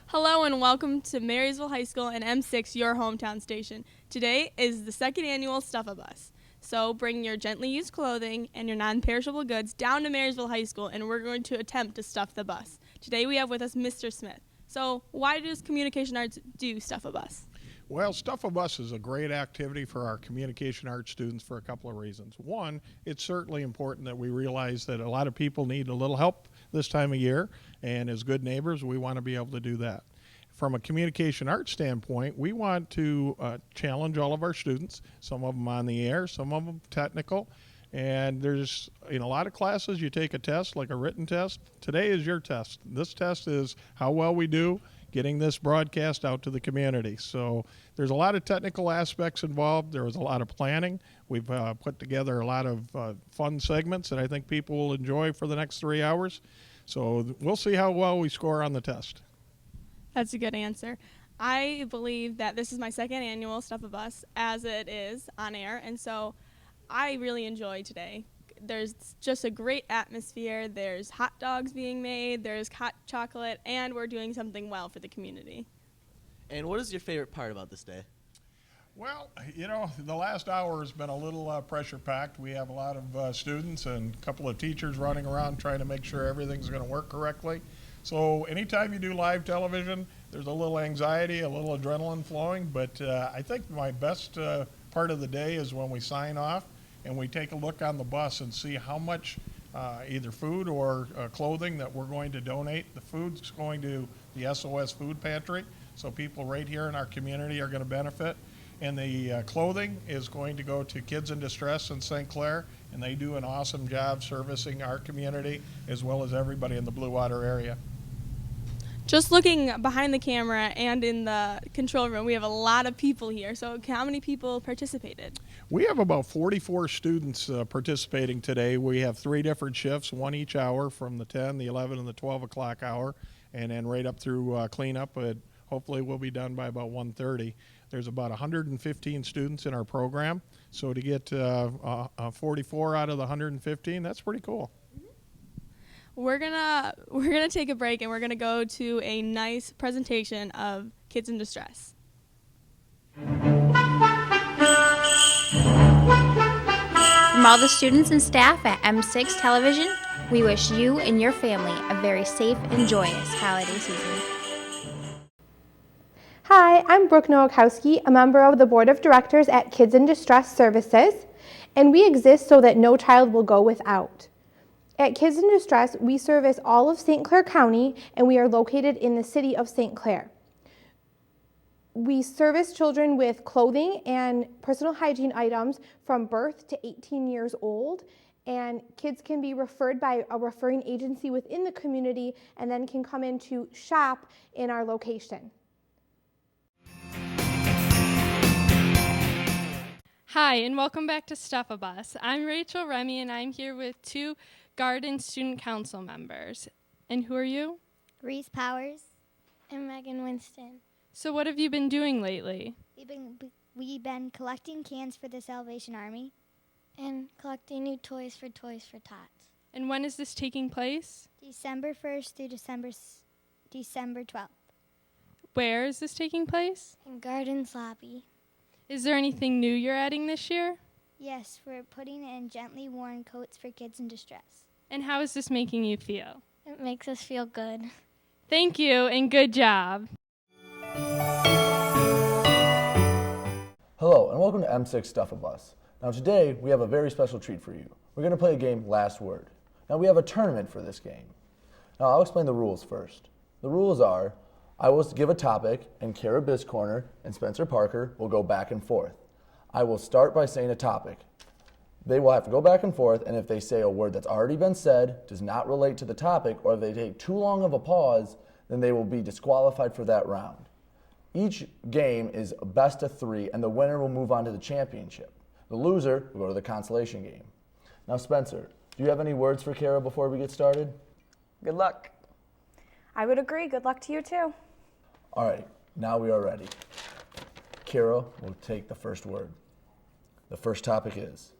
Hello and welcome to Marysville High School and M6, your hometown station. Today is the second annual Stuff-A-Bus. So bring your gently used clothing and your non-perishable goods down to Marysville High School and we're going to attempt to stuff the bus. Today we have with us Mr. Smith. So why does Communication Arts do Stuff-A-Bus? Well, Stuff-A-Bus is a great activity for our communication arts students for a couple of reasons. One, it's certainly important that we realize that a lot of people need a little help this time of year, and as good neighbors, we want to be able to do that. From a communication arts standpoint, we want to challenge all of our students, some of them on the air, some of them technical, and there's, in a lot of classes, you take a test, like a written test. Today is your test. This test is how well we do getting this broadcast out to the community. So there's a lot of technical aspects involved. There was a lot of planning. We've put together a lot of fun segments that I think people will enjoy for the next 3 hours. So we'll see how well we score on the test. That's a good answer. I believe that this is my second annual Stuff-A-Bus as it is on air, and so I really enjoy today. There's just a great atmosphere. There's hot dogs being made, there's hot chocolate, and we're doing something well for the community. And what is your favorite part about this day? Well, you know, the last hour has been a little pressure-packed. We have a lot of students and a couple of teachers running around trying to make sure everything's going to work correctly. So anytime you do live television, there's a little anxiety, a little adrenaline flowing, but I think my best part of the day is when we sign off and we take a look on the bus and see how much either food or clothing that we're going to donate. The food's going to the SOS Food Pantry, so people right here in our community are going to benefit. And the clothing is going to go to Kids in Distress in St. Clair, and they do an awesome job servicing our community as well as everybody in the Blue Water area. Just looking behind the camera and in the control room, we have a lot of people here. So how many people participated? We have about 44 students participating today. We have 3 different shifts, one each hour from the 10, the 11, and the 12 o'clock hour, and then right up through cleanup. Hopefully we'll be done by about 1:30. There's about 115 students in our program, so to get 44 out of the 115, that's pretty cool. We're gonna take a break and we're gonna go to a nice presentation of Kids in Distress. From all the students and staff at M6 Television, we wish you and your family a very safe and joyous holiday season. Hi, I'm Brooke Nowakowski, a member of the Board of Directors at Kids in Distress Services, and we exist so that no child will go without. At Kids in Distress, we service all of St. Clair County, and we are located in the city of St. Clair. We service children with clothing and personal hygiene items from birth to 18 years old, and kids can be referred by a referring agency within the community and then can come in to shop in our location. Hi, and welcome back to Stuff-A-Bus. I'm Rachel Remy, and I'm here with 2 Garden Student Council members. And who are you? Reese Powers and Megan Winston. So what have you been doing lately? We've been collecting cans for the Salvation Army and collecting new toys for Tots. And when is this taking place? December 1st through December 12th. Where is this taking place? In Gardens Lobby. Is there anything new you're adding this year? Yes, we're putting in gently worn coats for kids in distress. And how is this making you feel? It makes us feel good. Thank you, and good job. Hello, and welcome to M6 Stuff-A-Bus. Now today, we have a very special treat for you. We're going to play a game, Last Word. Now we have a tournament for this game. Now I'll explain the rules first. The rules are, I will give a topic, and Kara Biscorner and Spencer Parker will go back and forth. I will start by saying a topic. They will have to go back and forth, and if they say a word that's already been said, does not relate to the topic, or if they take too long of a pause, then they will be disqualified for that round. Each game is a best of 3, and the winner will move on to the championship. The loser will go to the consolation game. Now, Spencer, do you have any words for Kara before we get started? Good luck. I would agree. Good luck to you, too. All right, now we are ready. Kara will take the first word. The first topic is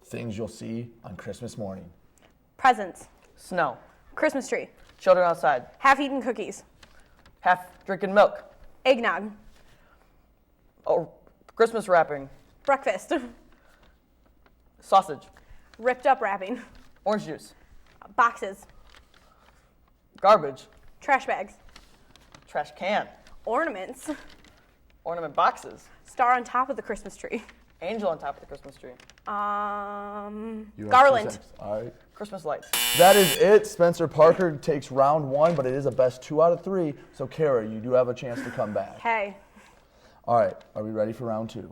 Things you'll see on Christmas morning. Presents. Snow. Christmas tree. Children outside. Half-eaten cookies. Half drinking milk. Eggnog. Oh, Christmas wrapping. Breakfast. Sausage. Ripped up wrapping. Orange juice. Boxes. Garbage. Trash bags. Trash can. Ornaments. Ornament boxes. Star on top of the Christmas tree. Angel on top of the Christmas tree. You have 2 garland. seconds. All right. Christmas lights. That is it. Spencer Parker takes round 1, but it is a best 2 out of 3. So, Kara, you do have a chance to come back. Hey. All right. Are we ready for round 2?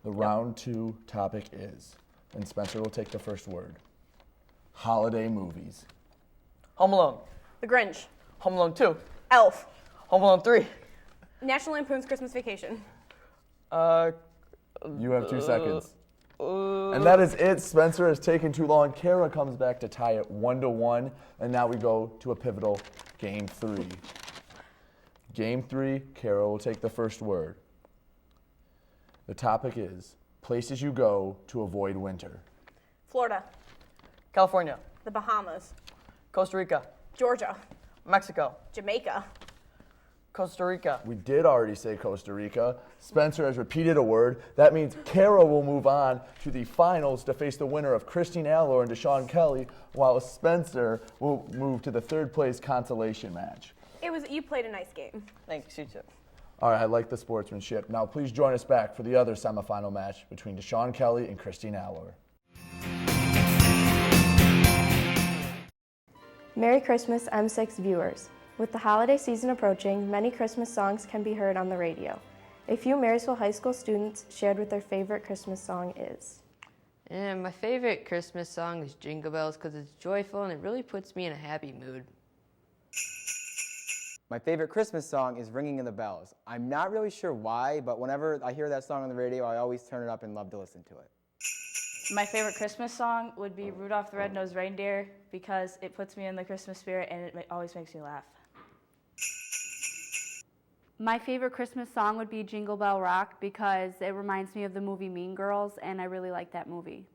The round 2 topic is, and Spencer will take the first word, holiday movies. Home Alone. The Grinch. Home Alone 2. Elf. Home Alone 3. National Lampoon's Christmas Vacation. You have 2 seconds. And that is it. Spencer has taken too long. Kara comes back to tie it 1-1. And now we go to a pivotal game 3. Game 3, Kara will take the first word. The topic is places you go to avoid winter. Florida. California. The Bahamas. Costa Rica. Georgia. Mexico. Jamaica. Costa Rica. We did already say Costa Rica. Spencer has repeated a word. That means Kara will move on to the finals to face the winner of Christine Allor and Deshaun Kelly, while Spencer will move to the 3rd place consolation match. You played a nice game. Thanks, you too. All right, I like the sportsmanship. Now please join us back for the other semifinal match between Deshaun Kelly and Christine Allor. Merry Christmas, M6 viewers. With the holiday season approaching, many Christmas songs can be heard on the radio. A few Marysville High School students shared what their favorite Christmas song is. And my favorite Christmas song is Jingle Bells because it's joyful and it really puts me in a happy mood. My favorite Christmas song is Ringing in the Bells. I'm not really sure why, but whenever I hear that song on the radio, I always turn it up and love to listen to it. My favorite Christmas song would be Rudolph the Red-Nosed Reindeer because it puts me in the Christmas spirit and it always makes me laugh. My favorite Christmas song would be Jingle Bell Rock because it reminds me of the movie Mean Girls, and I really like that movie.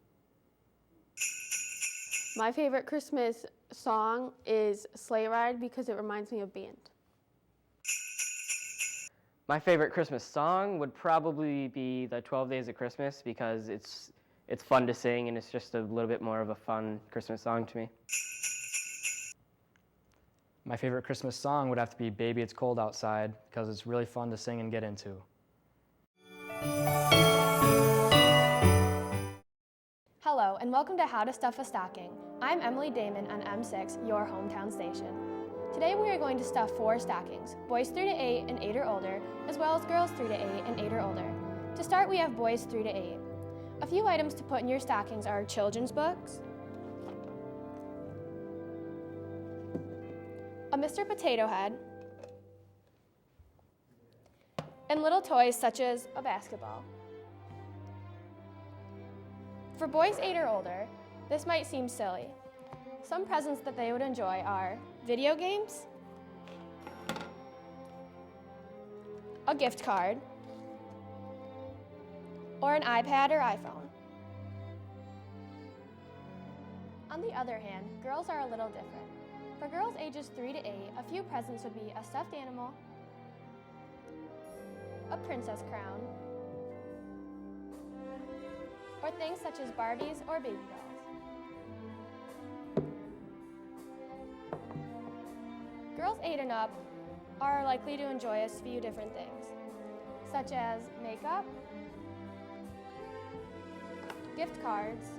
My favorite Christmas song is Sleigh Ride because it reminds me of band. My favorite Christmas song would probably be the 12 Days of Christmas because it's fun to sing and it's just a little bit more of a fun Christmas song to me. My favorite Christmas song would have to be Baby It's Cold Outside because it's really fun to sing and get into. Hello, and welcome to How to Stuff a Stocking. I'm Emily Damon on M6, your hometown station. Today we are going to stuff 4 stockings, boys 3 to 8 and 8 or older, as well as girls 3 to 8 and 8 or older. To start, we have boys 3 to 8. A few items to put in your stockings are children's books, a Mr. Potato Head, and little toys such as a basketball. For boys 8 or older, this might seem silly. Some presents that they would enjoy are video games, a gift card, or an iPad or iPhone. On the other hand, girls are a little different. For girls ages 3 to 8, a few presents would be a stuffed animal, a princess crown, or things such as Barbies or baby dolls. Girls 8 and up are likely to enjoy a few different things, such as makeup, gift cards,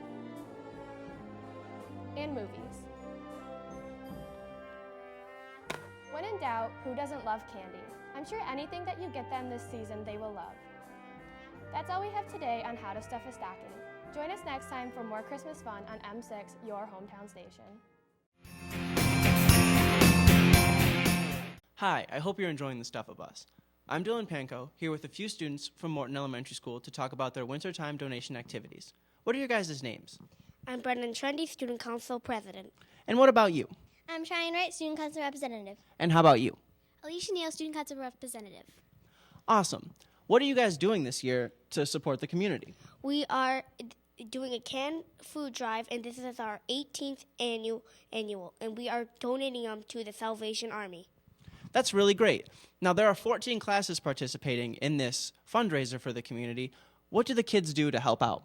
and movies. When in doubt, who doesn't love candy? I'm sure anything that you get them this season they will love. That's all we have today on How to Stuff a Stocking. Join us next time for more Christmas fun on M6, your hometown station. Hi, I hope you're enjoying the Stuff of Us. I'm Dylan Pankow, here with a few students from Morton Elementary School to talk about their wintertime donation activities. What are your guys' names? I'm Brendan Trendy, Student Council President. And what about you? I'm Cheyenne Wright, Student Council Representative. And how about you? Alicia Neal, Student Council Representative. Awesome. What are you guys doing this year to support the community? We are doing a canned food drive, and this is our 18th annual, and we are donating them to the Salvation Army. That's really great. Now, there are 14 classes participating in this fundraiser for the community. What do the kids do to help out?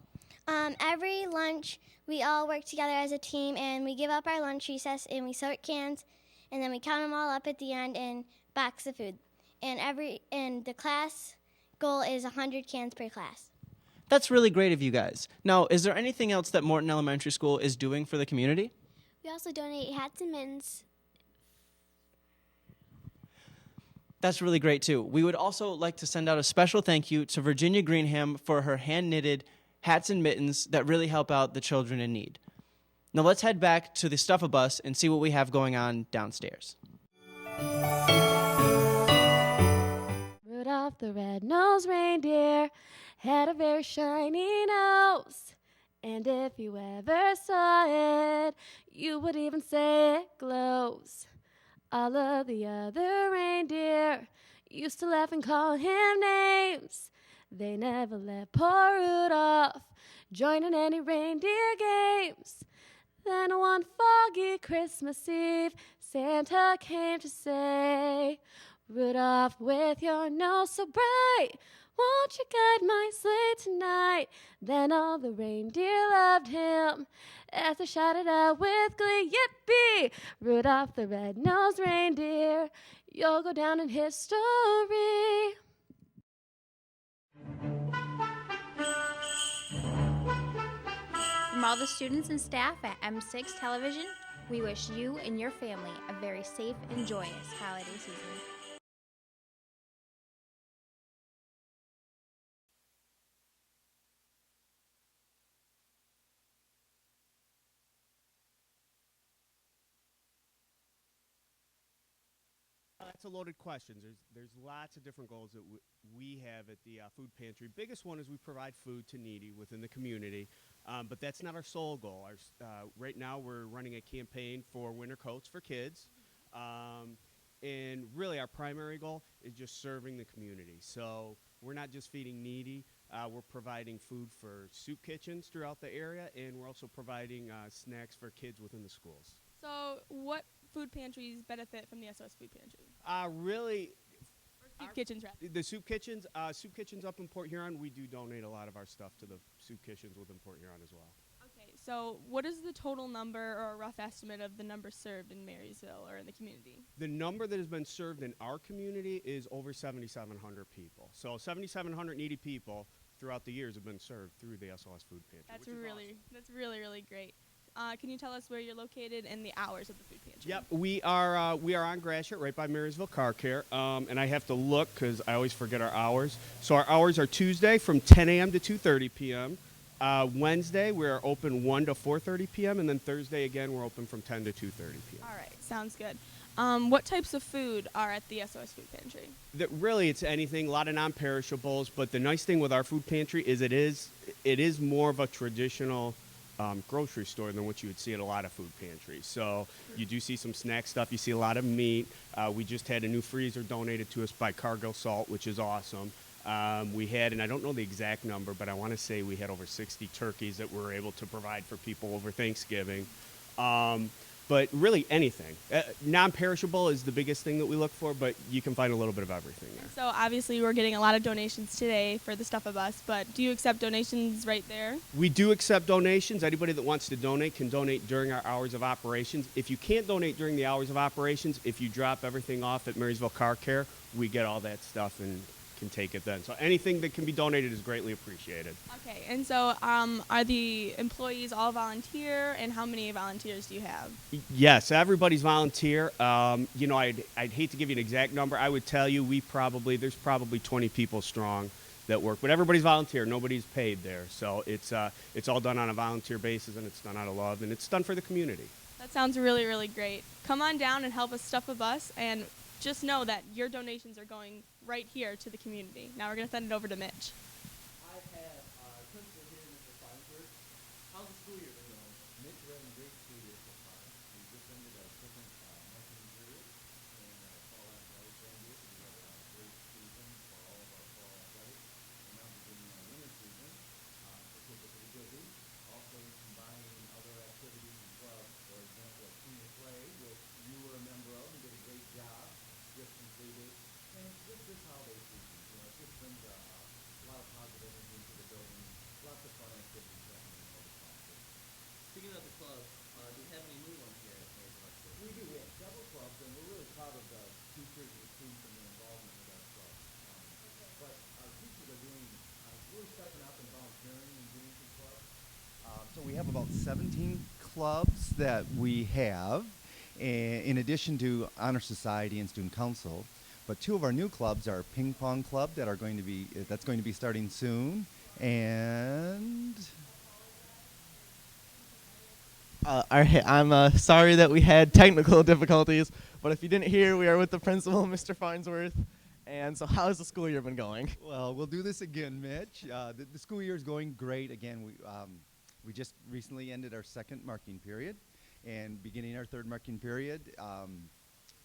Every lunch, we all work together as a team, and we give up our lunch recess, and we sort cans, and then we count them all up at the end and box the food. And the class goal is 100 cans per class. That's really great of you guys. Now, is there anything else that Morton Elementary School is doing for the community? We also donate hats and mittens. That's really great, too. We would also like to send out a special thank you to Virginia Greenham for her hand-knitted hats and mittens that really help out the children in need. Now let's head back to the Stuff-A-Bus and see what we have going on downstairs. Rudolph the red-nosed reindeer had a very shiny nose. And if you ever saw it, you would even say it glows. All of the other reindeer used to laugh and call him names. They never let poor Rudolph join in any reindeer games. Then one foggy Christmas Eve, Santa came to say, Rudolph, with your nose so bright, won't you guide my sleigh tonight? Then all the reindeer loved him as they shouted out with glee, yippee! Rudolph the red-nosed reindeer, you'll go down in history. From all the students and staff at M6 Television, we wish you and your family a very safe and joyous holiday season. That's a loaded question. There's lots of different goals that we have at the food pantry. Biggest one is we provide food to needy within the community, but that's not our sole goal. Right now we're running a campaign for winter coats for kids, and really our primary goal is just serving the community. So we're not just feeding needy. We're providing food for soup kitchens throughout the area, and we're also providing snacks for kids within the schools. So what food pantries benefit from the SOS Food Pantry? Really, soup kitchens, rather. The soup kitchens up in Port Huron, we do donate a lot of our stuff to the soup kitchens within Port Huron as well. Okay, so what is the total number or a rough estimate of the number served in Marysville or in the community? The number that has been served in our community is over 7,700 people. So 7,700 needy people throughout the years have been served through the SOS Food Pantry. That's really great. Can you tell us where you're located and the hours of the food pantry? Yep, we are on Gratiot, right by Marysville Car Care, and I have to look because I always forget our hours. So our hours are Tuesday from 10 a.m. to 2:30 p.m. Wednesday we're open 1 to 4:30 p.m. and then Thursday again we're open from 10 to 2:30 p.m. All right, sounds good. What types of food are at the SOS Food Pantry? Really, it's anything, a lot of non-perishables. But the nice thing with our food pantry is it is more of a traditional grocery store than what you would see at a lot of food pantries. So you do see some snack stuff. You see a lot of meat. We just had a new freezer donated to us by Cargill Salt, which is awesome. We had, and I don't know the exact number, but I want to say we had over 60 turkeys that we were able to provide for people over Thanksgiving. But really anything. Non-perishable is the biggest thing that we look for, but you can find a little bit of everything there. So obviously we're getting a lot of donations today for the Stuff-A-Bus, but do you accept donations right there? We do accept donations. Anybody that wants to donate can donate during our hours of operations. If you can't donate during the hours of operations, if you drop everything off at Marysville Car Care, we get all that stuff and can take it then. So anything that can be donated is greatly appreciated. Okay, and so are the employees all volunteer, and how many volunteers do you have? Yes, everybody's volunteer. I'd hate to give you an exact number. I would tell you there's probably 20 people strong that work, but everybody's volunteer. Nobody's paid there, so it's all done on a volunteer basis, and it's done out of love, and it's done for the community. That sounds really great. Come on down and help us stuff a bus, and just know that your donations are going right here to the community. Now we're going to send it over to Mitch. I have Principal here, Mr. Feinberg. How's the school year been going? Mitch, we're having a great school year so far. We just ended a second marketing period and fall athletics ended. We had a great season for all of our fall athletics. We're now beginning our winter season. The kids are pretty busy. volunteers and the students and their involvement with our club. But our teachers are doing, really stepping up and volunteering and doing some clubs. So we have about 17 clubs that we have, in addition to Honor Society and Student Council. But two of our new clubs are Ping Pong Club that's going to be starting soon, and I'm sorry that we had technical difficulties, but if you didn't hear, we are with the principal, Mr. Farnsworth. And so how has the school year been going? well, we'll do this again, Mitch. The school year is going great. Again, we just recently ended our second marking period and beginning our third marking period.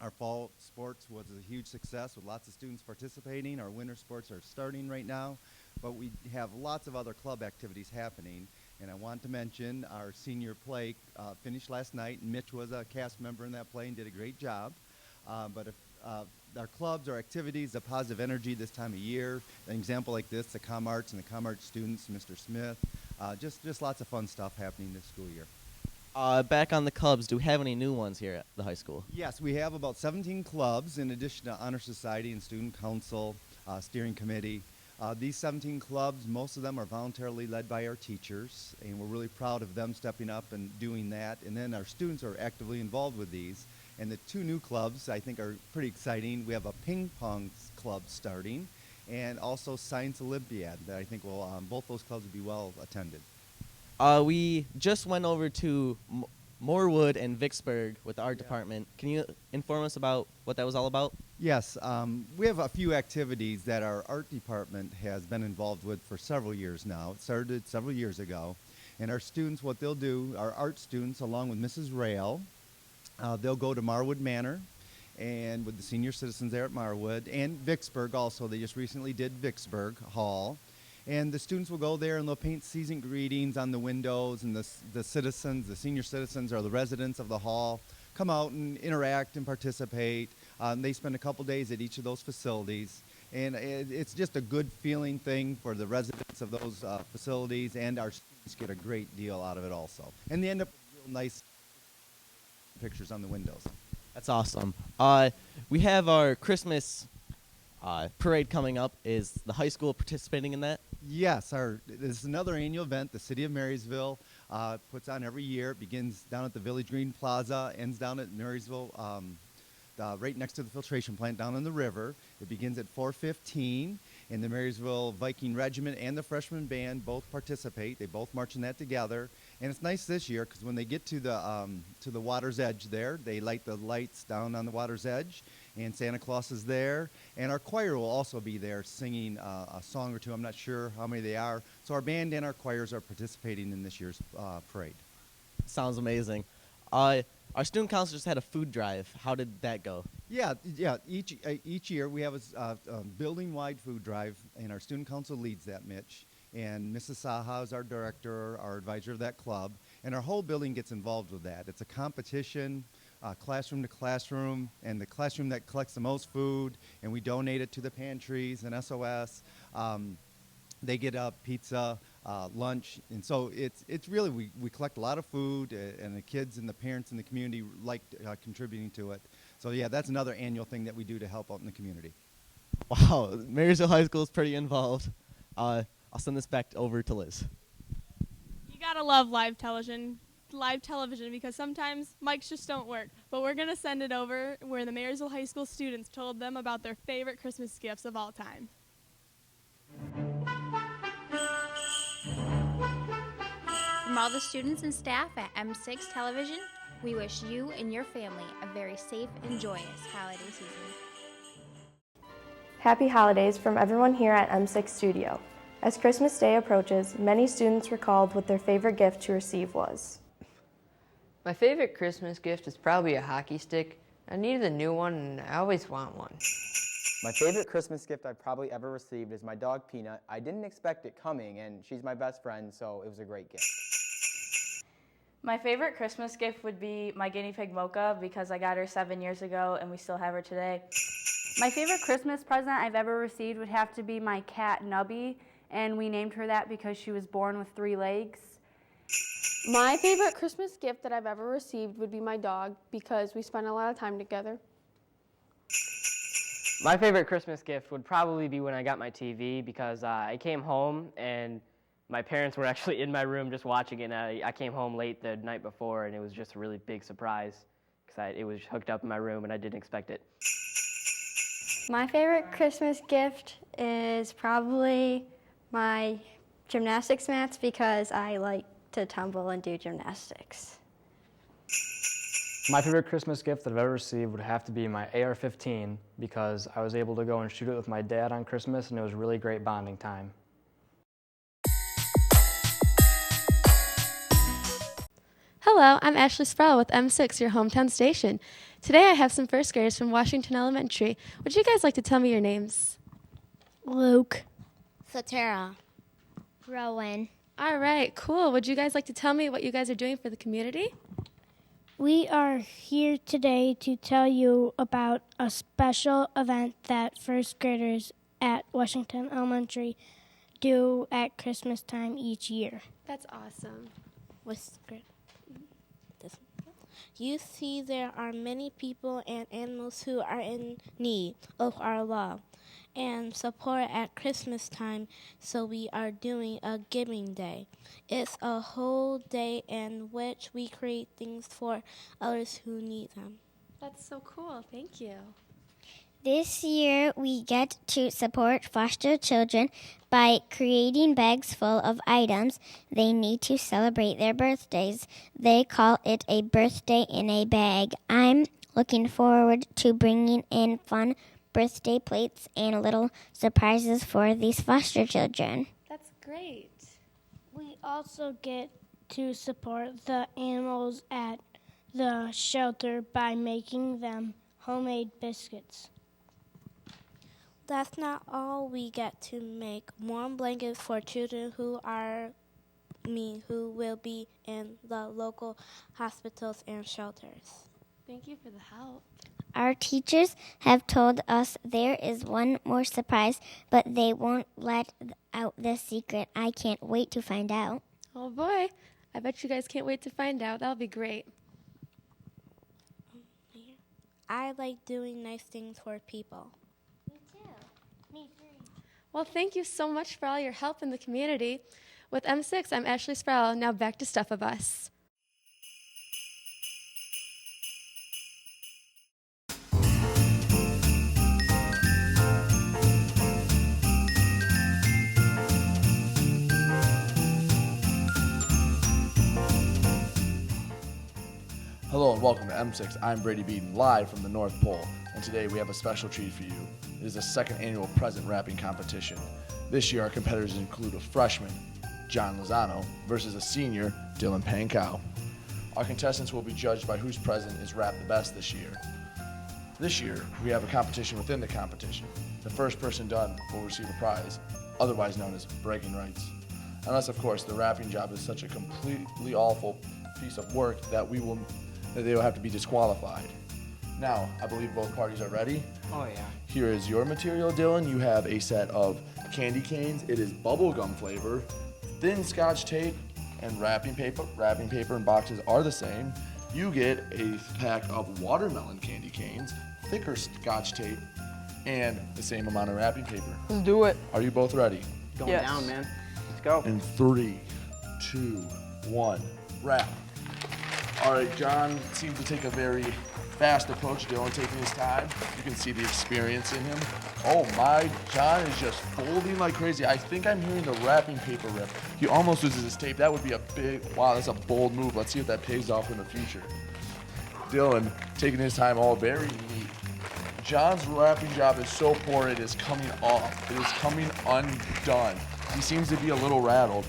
Our fall sports was a huge success with lots of students participating. Our winter sports are starting right now, but we have lots of other club activities happening. And I want to mention our senior play finished last night. Mitch was a cast member in that play and did a great job. But if our clubs, our activities, the positive energy this time of year, an example like this, the ComArts and the ComArts students, Mr. Smith, just lots of fun stuff happening this school year. Back on the clubs, do we have any new ones here at the high school? Yes, we have about 17 clubs in addition to Honor Society and Student Council, Steering Committee. These 17 clubs, most of them are voluntarily led by our teachers, and we're really proud of them stepping up and doing that. And then our students are actively involved with these. And the two new clubs I think are pretty exciting. We have a ping pong club starting, and also Science Olympiad that I think will, both those clubs will be well attended. We just went over to Morewood and Vicksburg with the art department. Can you inform us about what that was all about? Yes, we have a few activities that our art department has been involved with for several years now. It started several years ago. And our students, what they'll do, our art students, along with Mrs. Rail, they'll go to Marwood Manor and with the senior citizens there at Marwood, and Vicksburg also. They just recently did Vicksburg Hall. And the students will go there and they'll paint season greetings on the windows, and the citizens, the senior citizens or the residents of the hall come out and interact and participate. They spend a couple days at each of those facilities. And it's just a good feeling thing for the residents of those facilities, and our students get a great deal out of it also. And they end up with real nice pictures on the windows. That's awesome. We have our Christmas parade coming up. Is the high school participating in that? Yes, this is another annual event the City of Marysville puts on every year. It begins down at the Village Green Plaza, ends down at Marysville, right next to the filtration plant down on the river. It begins at 4:15, and the Marysville Viking Regiment and the freshman band both participate. They both march in that together. And it's nice this year because when they get to the water's edge there, they light the lights down on the water's edge, and Santa Claus is there. And our choir will also be there singing a song or two. I'm not sure how many they are. So our band and our choirs are participating in this year's parade. Sounds amazing. Our student council just had a food drive. How did that go? Yeah. Each year we have a building-wide food drive, and our student council leads that, Mitch. And Mrs. Saha is our director, our advisor of that club, and our whole building gets involved with that. It's a competition, classroom to classroom, and the classroom that collects the most food, and we donate it to the pantries and SOS. They get pizza, lunch, and so it's really, we collect a lot of food, and the kids and the parents in the community like contributing to it. So yeah, that's another annual thing that we do to help out in the community. Wow, Marysville High School is pretty involved. I'll send this back over to Liz. You gotta love live television because sometimes mics just don't work. But we're gonna send it over where the Marysville High School students told them about their favorite Christmas gifts of all time. From all the students and staff at M6 Television, we wish you and your family a very safe and joyous holiday season. Happy holidays from everyone here at M6 Studio. As Christmas Day approaches, many students recalled what their favorite gift to receive was. My favorite Christmas gift is probably a hockey stick. I needed a new one, and I always want one. My favorite Christmas gift I've probably ever received is my dog Peanut. I didn't expect it coming, and she's my best friend, so it was a great gift. My favorite Christmas gift would be my guinea pig Mocha because I got her 7 years ago and we still have her today. My favorite Christmas present I've ever received would have to be my cat Nubby, and we named her that because she was born with 3 legs. My favorite Christmas gift that I've ever received would be my dog because we spend a lot of time together. My favorite Christmas gift would probably be when I got my TV because I came home and my parents were actually in my room just watching it. And I came home late the night before and it was just a really big surprise because it was hooked up in my room and I didn't expect it. My favorite Christmas gift is probably my gymnastics mats because I like to tumble and do gymnastics. My favorite Christmas gift that I've ever received would have to be my AR-15 because I was able to go and shoot it with my dad on Christmas and it was really great bonding time. Hello, I'm Ashley Sproul with M6, your hometown station. Today I have some first graders from Washington Elementary. Would you guys like to tell me your names? Luke. Satara. Rowan. All right, cool. Would you guys like to tell me what you guys are doing for the community? We are here today to tell you about a special event that first graders at Washington Elementary do at Christmas time each year. That's awesome. You see, there are many people and animals who are in need of our love and support at Christmas time, so we are doing a giving day. It's a whole day in which we create things for others who need them. That's so cool. Thank you. This year, we get to support foster children by creating bags full of items they need to celebrate their birthdays. They call it a birthday in a bag. I'm looking forward to bringing in fun birthday plates and little surprises for these foster children. That's great. We also get to support the animals at the shelter by making them homemade biscuits. That's not all. We get to make warm blankets for children who will be in the local hospitals and shelters. Thank you for the help. Our teachers have told us there is one more surprise, but they won't let out the secret. I can't wait to find out. Oh boy, I bet you guys can't wait to find out. That'll be great. I like doing nice things for people. Me too. Well, thank you so much for all your help in the community. With M6, I'm Ashley Sproul. Now back to Stuff a Bus. Hello and welcome to M6. I'm Brady Beaton, live from the North Pole, and today we have a special treat for you. It is the second annual present wrapping competition. This year our competitors include a freshman, John Lozano, versus a senior, Dylan Pankow. Our contestants will be judged by whose present is wrapped the best this year. This year, we have a competition within the competition. The first person done will receive a prize, otherwise known as bragging rights. Unless, of course, the wrapping job is such a completely awful piece of work that they will have to be disqualified. Now, I believe both parties are ready. Oh, yeah. Here is your material, Dylan. You have a set of candy canes. It is bubblegum flavor, thin Scotch tape, and wrapping paper. Wrapping paper and boxes are the same. You get a pack of watermelon candy canes, thicker Scotch tape, and the same amount of wrapping paper. Let's do it. Are you both ready? Going down, man. Let's go. In 3, 2, 1, wrap. All right, John seems to take a very fast approach. Dylan taking his time. You can see the experience in him. Oh my, John is just folding like crazy. I think I'm hearing the wrapping paper rip. He almost loses his tape. That would be a big, wow, that's a bold move. Let's see if that pays off in the future. Dylan taking his time, all very neat. John's wrapping job is so poor, it is coming off. It is coming undone. He seems to be a little rattled.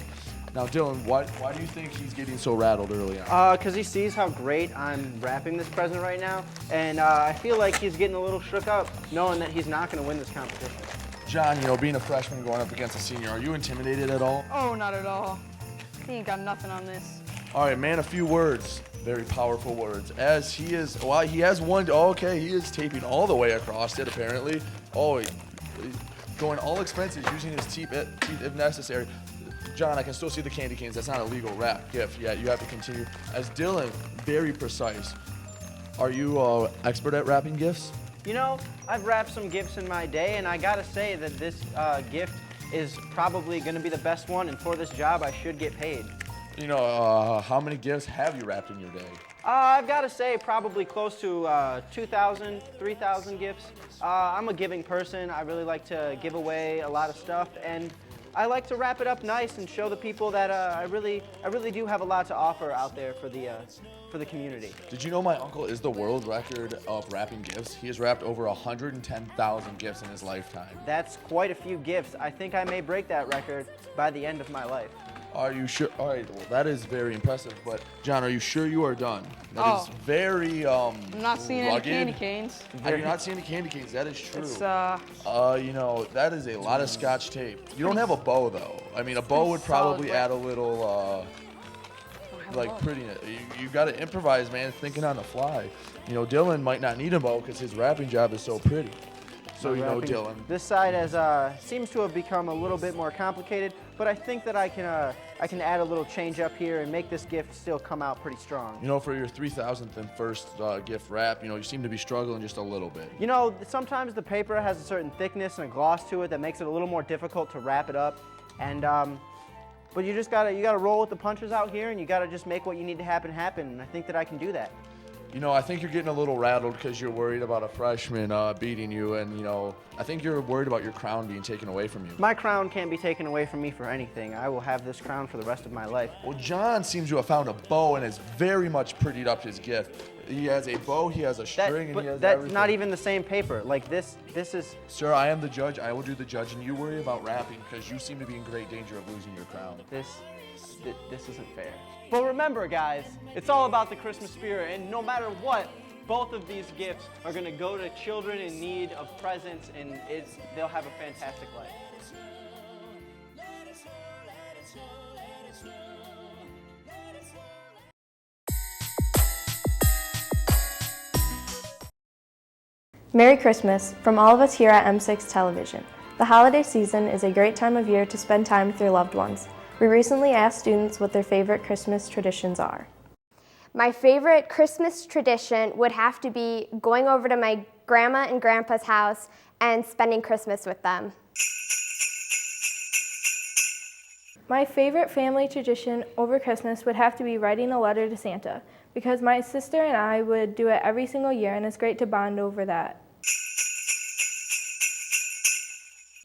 Now, Dylan, why do you think he's getting so rattled early on? Because he sees how great I'm wrapping this present right now, and I feel like he's getting a little shook up, knowing that he's not going to win this competition. John, being a freshman going up against a senior, are you intimidated at all? Oh, not at all. He ain't got nothing on this. All right, man, a few words. Very powerful words. As he is, well, he has one, okay, he is taping all the way across it, apparently. Oh, he's going all expenses, using his teeth if necessary. John, I can still see the candy canes. That's not a legal wrap gift yet. You have to continue. As Dylan, very precise. Are you expert at wrapping gifts? You know, I've wrapped some gifts in my day, and I gotta say that this gift is probably gonna be the best one, and for this job, I should get paid. You know, how many gifts have you wrapped in your day? I've gotta say probably close to 2,000, 3,000 gifts. I'm a giving person. I really like to give away a lot of stuff, and I like to wrap it up nice and show the people that I really do have a lot to offer out there for the community. Did you know my uncle is the world record of wrapping gifts? He has wrapped over 110,000 gifts in his lifetime. That's quite a few gifts. I think I may break that record by the end of my life. Are you sure? All right, well, that is very impressive. But, John, are you sure you are done? That is very I'm not seeing rugged. any candy canes. You're not seeing any candy canes. That is true. It's, you know, that is a lot of Scotch tape. You don't have a bow, though. I mean, a bow would probably add a little, like, prettiness. You got to improvise, man, thinking on the fly. You know, Dylan might not need a bow because his wrapping job is so pretty. So, you know, Dylan. This side has seems to have become a little bit more complicated, but I think that I can add a little change up here and make this gift still come out pretty strong. You know, for your 3,000th and first gift wrap, you know, you seem to be struggling just a little bit. You know, sometimes the paper has a certain thickness and a gloss to it that makes it a little more difficult to wrap it up, and but you just gotta roll with the punches out here, and you gotta just make what you need to happen, and I think that I can do that. You know, I think you're getting a little rattled because you're worried about a freshman beating you, and, you know, I think you're worried about your crown being taken away from you. My crown can't be taken away from me for anything. I will have this crown for the rest of my life. Well, John seems to have found a bow and has very much prettied up his gift. He has a bow, he has a string, and he has that's everything. not even the same paper. Like this is... Sir, I am the judge. I will do the judge, and you worry about wrapping because you seem to be in great danger of losing your crown. This isn't fair. But remember, guys, it's all about the Christmas spirit, and no matter what, both of these gifts are going to go to children in need of presents, and they'll have a fantastic life. Merry Christmas from all of us here at M6 Television. The holiday season is a great time of year to spend time with your loved ones. We recently asked students what their favorite Christmas traditions are. My favorite Christmas tradition would have to be going over to my grandma and grandpa's house and spending Christmas with them. My favorite family tradition over Christmas would have to be writing a letter to Santa, because my sister and I would do it every single year, and it's great to bond over that.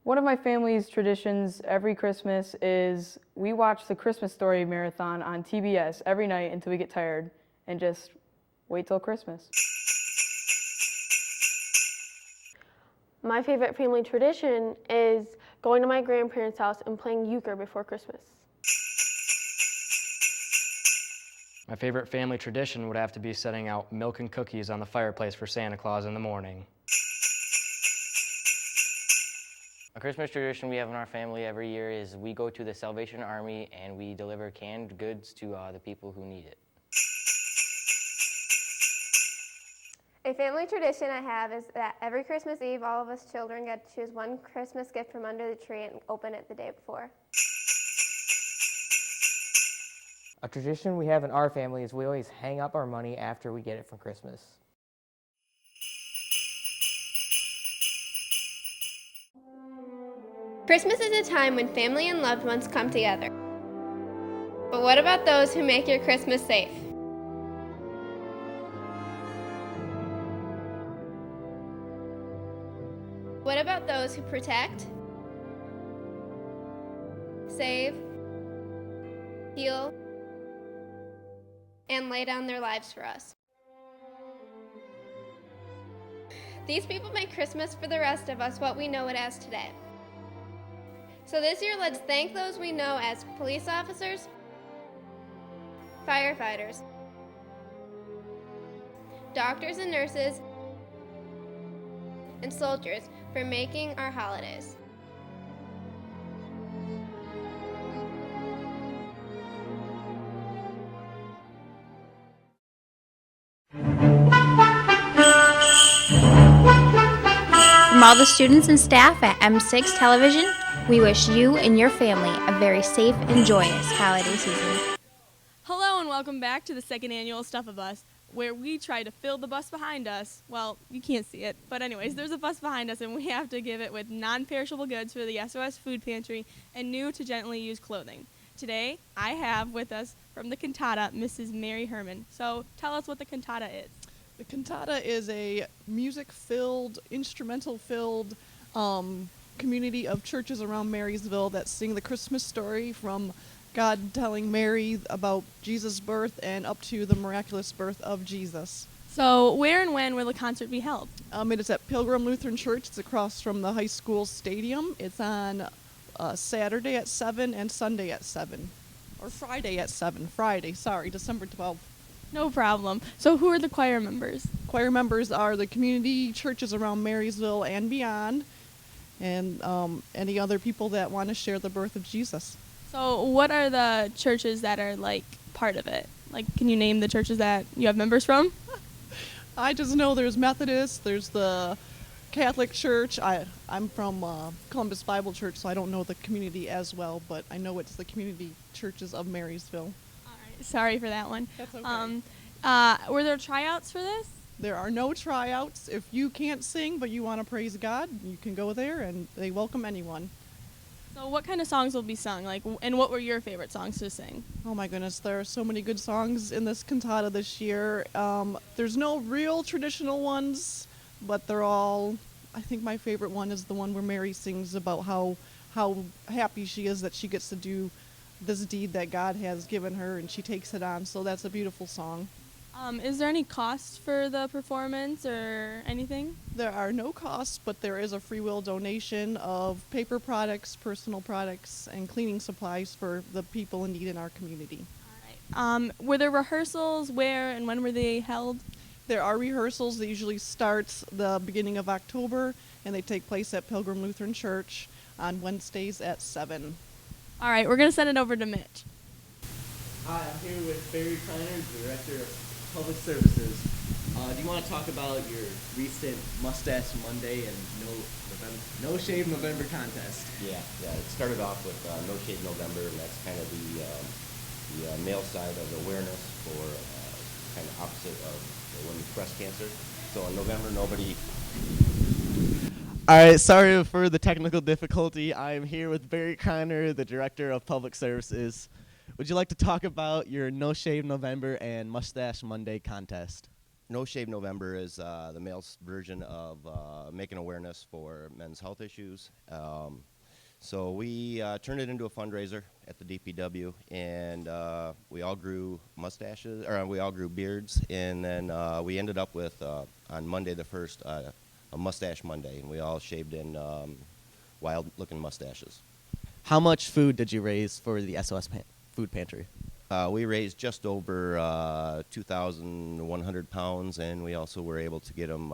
One of my family's traditions every Christmas is we watch the Christmas Story marathon on TBS every night until we get tired and just wait till Christmas. My favorite family tradition is going to my grandparents' house and playing euchre before Christmas. My favorite family tradition would have to be setting out milk and cookies on the fireplace for Santa Claus in the morning. A Christmas tradition we have in our family every year is we go to the Salvation Army and we deliver canned goods to the people who need it. A family tradition I have is that every Christmas Eve, all of us children get to choose one Christmas gift from under the tree and open it the day before. A tradition we have in our family is we always hang up our money after we get it from Christmas. Christmas is a time when family and loved ones come together. But what about those who make your Christmas safe? What about those who protect, save, heal, and lay down their lives for us? These people make Christmas for the rest of us what we know it as today. So this year, let's thank those we know as police officers, firefighters, doctors and nurses, and soldiers for making our holidays. From all the students and staff at M6 Television, we wish you and your family a very safe and joyous holiday season. Hello and welcome back to the second annual Stuff of Us. where we try to fill the bus behind us. Well, you can't see it, but anyways, there's a bus behind us, and we have to give it with non-perishable goods for the SOS Food Pantry and new to gently used clothing. Today, I have with us from the cantata, Mrs. Mary Herman. So tell us what the cantata is. The cantata is a music-filled, instrumental-filled community of churches around Marysville that sing the Christmas story from God telling Mary about Jesus' birth and up to the miraculous birth of Jesus. So where and when will the concert be held? It is at Pilgrim Lutheran Church. It's across from the high school stadium. It's on Saturday at 7 and Sunday at 7. Or Friday at 7. December 12th. No problem. So who are the choir members? Choir members are the community churches around Marysville and beyond, and any other people that want to share the birth of Jesus. So what are the churches that are like part of it? Like, can you name the churches that you have members from? I just know there's Methodist, there's the Catholic Church. I'm from Columbus Bible Church, so I don't know the community as well, but I know it's the community churches of Marysville. Sorry for that one. That's okay. Were there tryouts for this? There are no tryouts. If you can't sing but you want to praise God, you can go there, and they welcome anyone. So what kind of songs will be sung? And what were your favorite songs to sing? Oh my goodness, there are so many good songs in this cantata this year. There's no real traditional ones, but they're all, I think my favorite one is the one where Mary sings about how happy she is that she gets to do this deed that God has given her, and she takes it on. So that's a beautiful song. Is there any cost for the performance or anything? There are no costs, but there is a free will donation of paper products, personal products, and cleaning supplies for the people in need in our community. All right. Were there rehearsals? Where and when were they held? There are rehearsals that usually start the beginning of October, and they take place at Pilgrim Lutheran Church on Wednesdays at 7. All right, we're going to send it over to Mitch. Hi, I'm here with Barry Kleiner, Director of Public Services. Do you want to talk about your recent Mustache Monday and No Shave November contest? Yeah. It started off with No Shave November, and that's kind of the male side of awareness for kind of opposite of women's breast cancer. So in November, nobody... All right, sorry for the technical difficulty. I'm here with Barry Kleiner, the Director of Public Services. Would you like to talk about your No Shave November and Mustache Monday contest? No Shave November is the male's version of making awareness for men's health issues. So we turned it into a fundraiser at the DPW, and we all grew mustaches, or we all grew beards, and then we ended up with, on Monday the 1st, a Mustache Monday, and we all shaved in wild-looking mustaches. How much food did you raise for the SOS Food Pantry? We raised just over 2,100 pounds, and we also were able to get them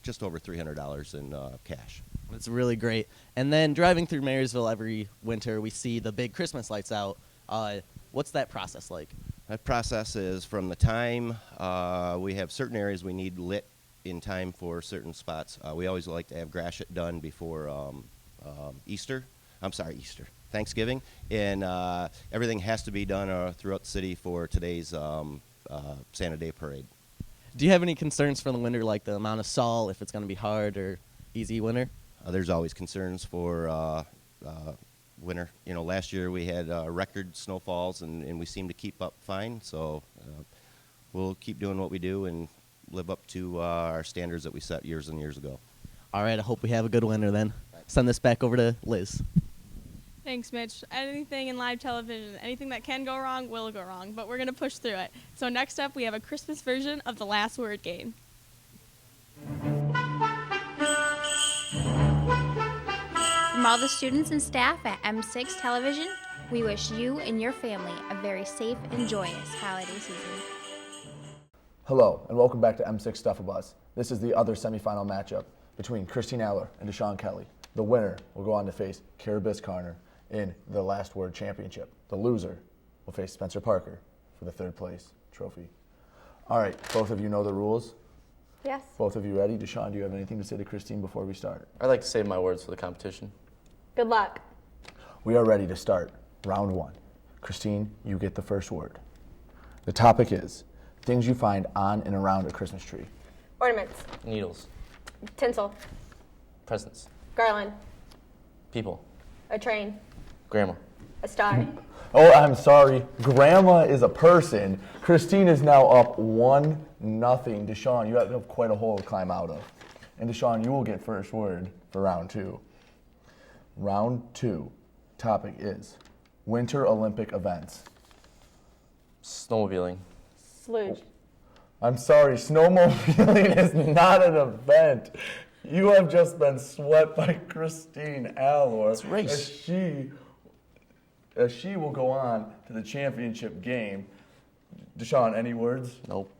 just over $300 in cash. That's really great. And then driving through Marysville every winter, we see the big Christmas lights out. What's that process like? That process is from the time we have certain areas we need lit in time for certain spots. We always like to have gratiot done before Thanksgiving, and everything has to be done throughout the city for today's Santa Day parade. Do you have any concerns for the winter, like the amount of salt, if it's going to be hard or easy winter? There's always concerns for winter. You know, last year we had record snowfalls, and we seem to keep up fine, so we'll keep doing what we do and live up to our standards that we set years and years ago. All right, I hope we have a good winter then. Send this back over to Liz. Thanks, Mitch. Anything in live television, anything that can go wrong will go wrong, but we're going to push through it. So next up, we have a Christmas version of the Last Word game. From all the students and staff at M6 Television, we wish you and your family a very safe and joyous holiday season. Hello, and welcome back to M6 Stuff-A-Bus. This is the other semifinal matchup between Christine Aller and Deshaun Kelly. The winner will go on to face Kara Biscarner in the Last Word Championship. The loser will face Spencer Parker for the third place trophy. All right, both of you know the rules? Yes. Both of you ready? Deshaun, do you have anything to say to Christine before we start? I'd like to save my words for the competition. Good luck. We are ready to start round one. Christine, you get the first word. The topic is Things you find on and around a Christmas tree. Ornaments. Needles. Tinsel. Presents. Garland. People. A train. Grandma. A star. Oh, I'm sorry. Grandma is a person. Christine is now up 1-0. Deshaun, you have quite a hole to climb out of. And Deshaun, you will get first word for round 2. Round 2. Topic is Winter Olympic events. Snowmobiling. Sludge. I'm sorry, snowmobiling is not an event. You have just been swept by Christine Allor. It's a race. As she will go on to the championship game. Deshaun, any words? Nope.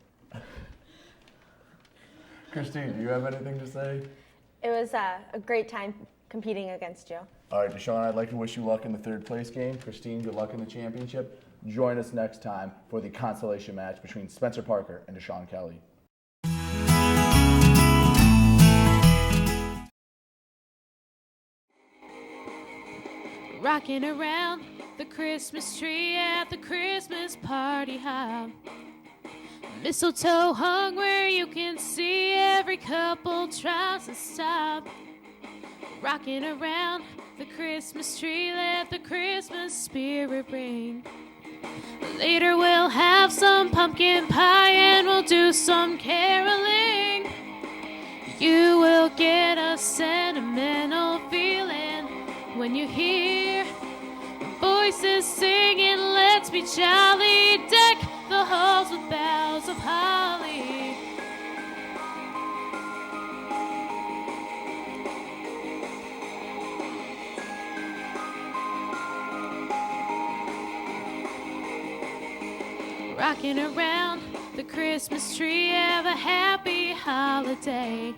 Christine, do you have anything to say? It was a great time competing against you. All right, Deshaun, I'd like to wish you luck in the third place game. Christine, good luck in the championship. Join us next time for the consolation match between Spencer Parker and Deshaun Kelly. Rocking around the Christmas tree at the Christmas party hop. Mistletoe hung where you can see every couple tries to stop. Rocking around the Christmas tree, let the Christmas spirit ring. Later we'll have some pumpkin pie and we'll do some caroling. You will get a sentimental feeling when you hear voices singing, let's be jolly, deck the halls with boughs of holly. Rocking around the Christmas tree, have a happy holiday.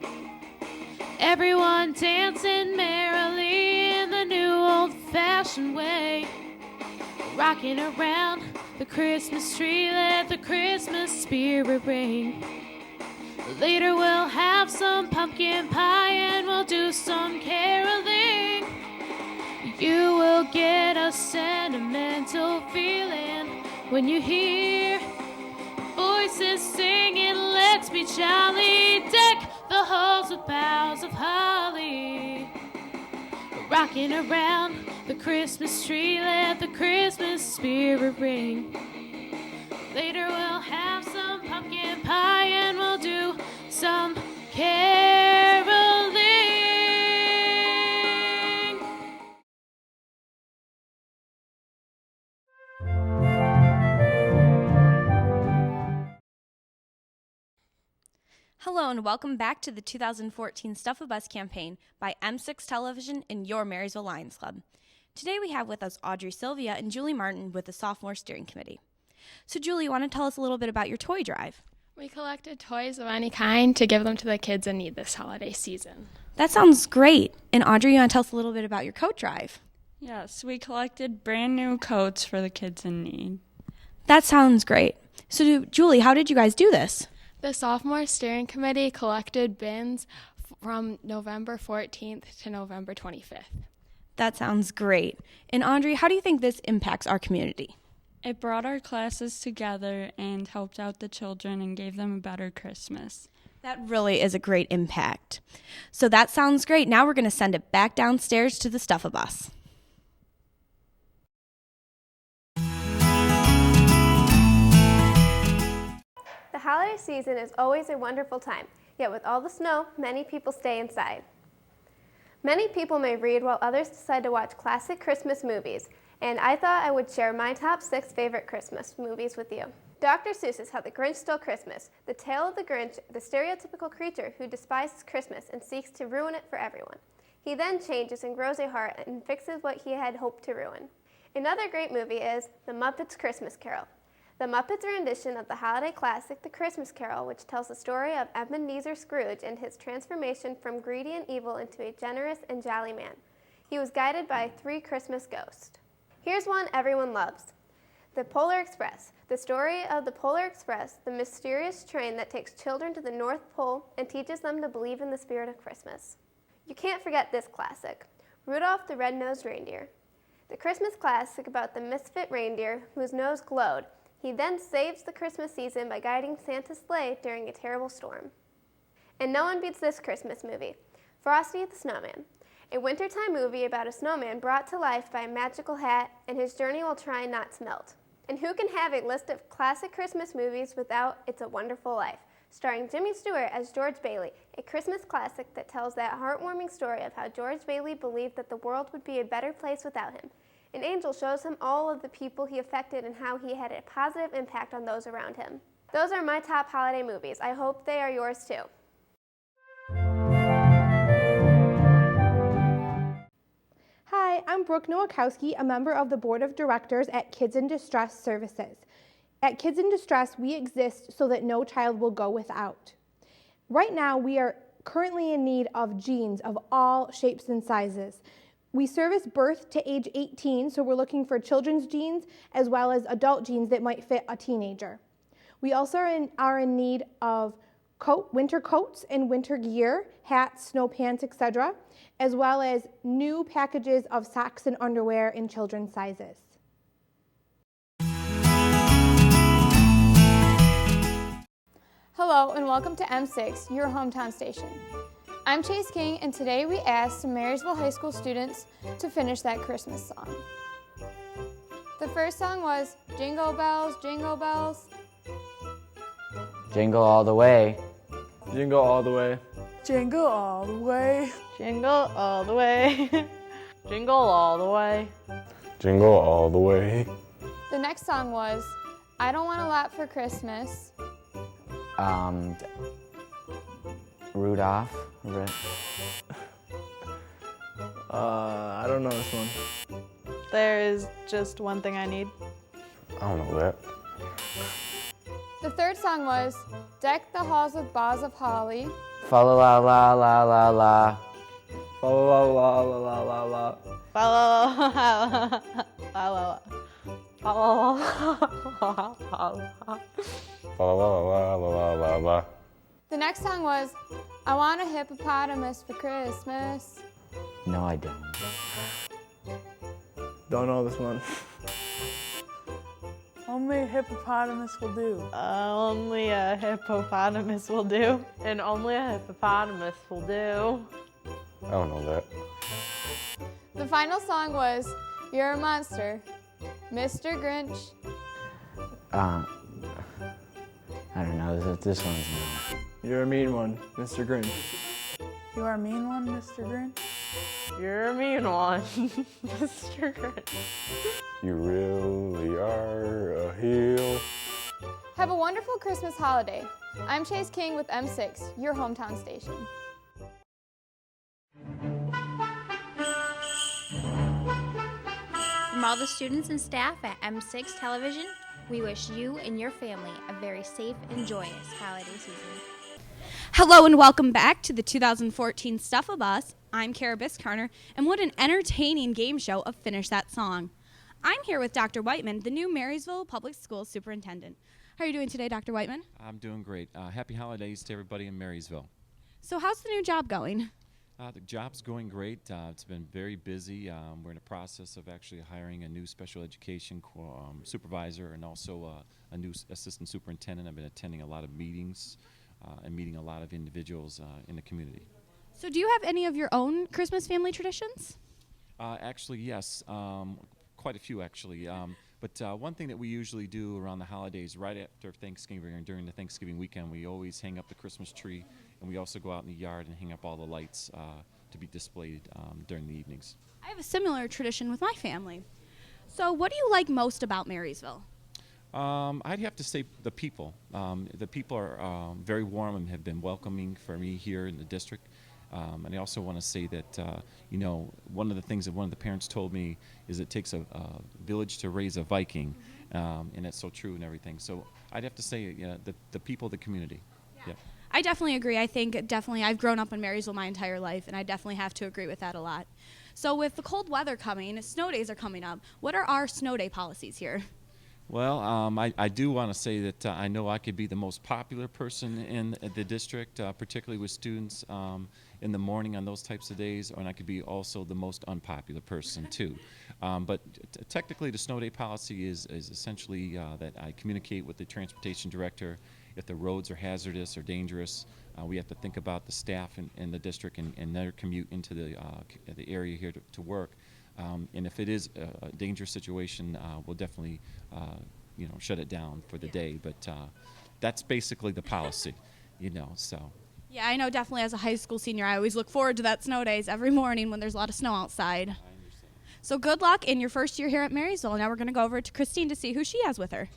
Everyone dancing merrily in the new old-fashioned way. Rocking around the Christmas tree, let the Christmas spirit ring. Later we'll have some pumpkin pie and we'll do some caroling. You will get a sentimental feeling when you hear voices singing, let's be jolly, deck the halls with boughs of holly. Rocking around the Christmas tree, let the Christmas spirit ring. Later we'll have some pumpkin pie and we'll do some caroling. Hello and welcome back to the 2014 Stuff a Bus campaign by M6 Television and your Marysville Lions Club. Today we have with us Audrey Sylvia and Julie Martin with the Sophomore Steering Committee. So Julie, you want to tell us a little bit about your toy drive? We collected toys of any kind to give them to the kids in need this holiday season. That sounds great. And Audrey, you want to tell us a little bit about your coat drive? Yes, we collected brand new coats for the kids in need. That sounds great. So Julie, how did you guys do this? The Sophomore Steering Committee collected bins from November 14th to November 25th. That sounds great. And Audrey, how do you think this impacts our community? It brought our classes together and helped out the children and gave them a better Christmas. That really is a great impact. So that sounds great. Now we're going to send it back downstairs to the Stuff-A-Bus. The holiday season is always a wonderful time, yet with all the snow, many people stay inside. Many people may read while others decide to watch classic Christmas movies, and I thought I would share my top 6 favorite Christmas movies with you. Dr. Seuss's How the Grinch Stole Christmas, the tale of the Grinch, the stereotypical creature who despises Christmas and seeks to ruin it for everyone. He then changes and grows a heart and fixes what he had hoped to ruin. Another great movie is The Muppets Christmas Carol. The Muppets' rendition of the holiday classic The Christmas Carol, which tells the story of Ebenezer Scrooge and his transformation from greedy and evil into a generous and jolly man. He was guided by 3 Christmas ghosts. Here's one everyone loves. The Polar Express, the story of the Polar Express, the mysterious train that takes children to the North Pole and teaches them to believe in the spirit of Christmas. You can't forget this classic, Rudolph the Red-Nosed Reindeer. The Christmas classic about the misfit reindeer whose nose glowed, He then saves the Christmas season by guiding Santa's sleigh during a terrible storm. And no one beats this Christmas movie, Frosty the Snowman, a wintertime movie about a snowman brought to life by a magical hat and his journey while trying not to melt. And who can have a list of classic Christmas movies without It's a Wonderful Life, starring Jimmy Stewart as George Bailey, a Christmas classic that tells that heartwarming story of how George Bailey believed that the world would be a better place without him. An angel shows him all of the people he affected and how he had a positive impact on those around him. Those are my top holiday movies. I hope they are yours too. Hi, I'm Brooke Nowakowski, a member of the Board of Directors at Kids in Distress Services. At Kids in Distress, we exist so that no child will go without. Right now, we are currently in need of jeans of all shapes and sizes. We service birth to age 18, so we're looking for children's jeans as well as adult jeans that might fit a teenager. We also are in need of winter coats and winter gear, hats, snow pants, etc., as well as new packages of socks and underwear in children's sizes. Hello and welcome to M6, your hometown station. I'm Chase King, and today we asked some Marysville High School students to finish that Christmas song. The first song was Jingle Bells, Jingle Bells. Jingle all the way. Jingle all the way. Jingle all the way. Jingle all the way. Jingle all the way. Jingle all the way. The next song was I Don't Want a Lot for Christmas. Rudolph. I don't know this one. There is just one thing I need. I don't know that. The third song was Deck the Halls with Boughs of Holly. Fa la la la la la la. Fa la la la la la la. Fa la la la la. Fa la la la la la. The next song was I Want a Hippopotamus for Christmas. No, I don't. Don't know this one. Only a hippopotamus will do. Only a hippopotamus will do. And only a hippopotamus will do. I don't know that. The final song was You're a Monster, Mr. Grinch. I don't know. This one's no. You're a mean one, Mr. Grinch. You are a mean one, Mr. Grinch. You're a mean one, Mr. Grinch. You really are a heel. Have a wonderful Christmas holiday. I'm Chase King with M6, your hometown station. From all the students and staff at M6 Television, we wish you and your family a very safe and joyous holiday season. Hello and welcome back to the 2014 Stuff of Us. I'm Kara Biscarner, and what an entertaining game show of Finish That Song. I'm here with Dr. Whiteman, the new Marysville Public Schools Superintendent. How are you doing today, Dr. Whiteman? I'm doing great. Happy holidays to everybody in Marysville. So how's the new job going? The job's going great. It's been very busy. We're in the process of actually hiring a new special education supervisor and also a new assistant superintendent. I've been attending a lot of meetings and meeting a lot of individuals in the community. So do you have any of your own Christmas family traditions? Actually, yes. Quite a few, actually. But one thing that we usually do around the holidays, right after Thanksgiving or during the Thanksgiving weekend, we always hang up the Christmas tree, and we also go out in the yard and hang up all the lights to be displayed during the evenings. I have a similar tradition with my family. So what do you like most about Marysville? I'd have to say the people. The people are very warm and have been welcoming for me here in the district. And I also want to say that, you know, one of the things that one of the parents told me is it takes a village to raise a Viking, and that's so true and everything. So I'd have to say the people, the community. Yeah. I definitely agree. I think I've grown up in Marysville my entire life, and I definitely have to agree with that a lot. So with the cold weather coming, snow days are coming up. What are our snow day policies here? Well, I do want to say that I know I could be the most popular person in the district, particularly with students in the morning on those types of days, and I could be also the most unpopular person too. But technically, the snow day policy is essentially that I communicate with the transportation director. If the roads are hazardous or dangerous, we have to think about the staff in the district and their commute into the area here to work. And if it is a dangerous situation, we'll definitely shut it down for the day. But that's basically the policy, so. Yeah, I know definitely as a high school senior, I always look forward to that snow days every morning when there's a lot of snow outside. I understand. So good luck in your first year here at Marysville. Now we're going to go over to Christine to see who she has with her.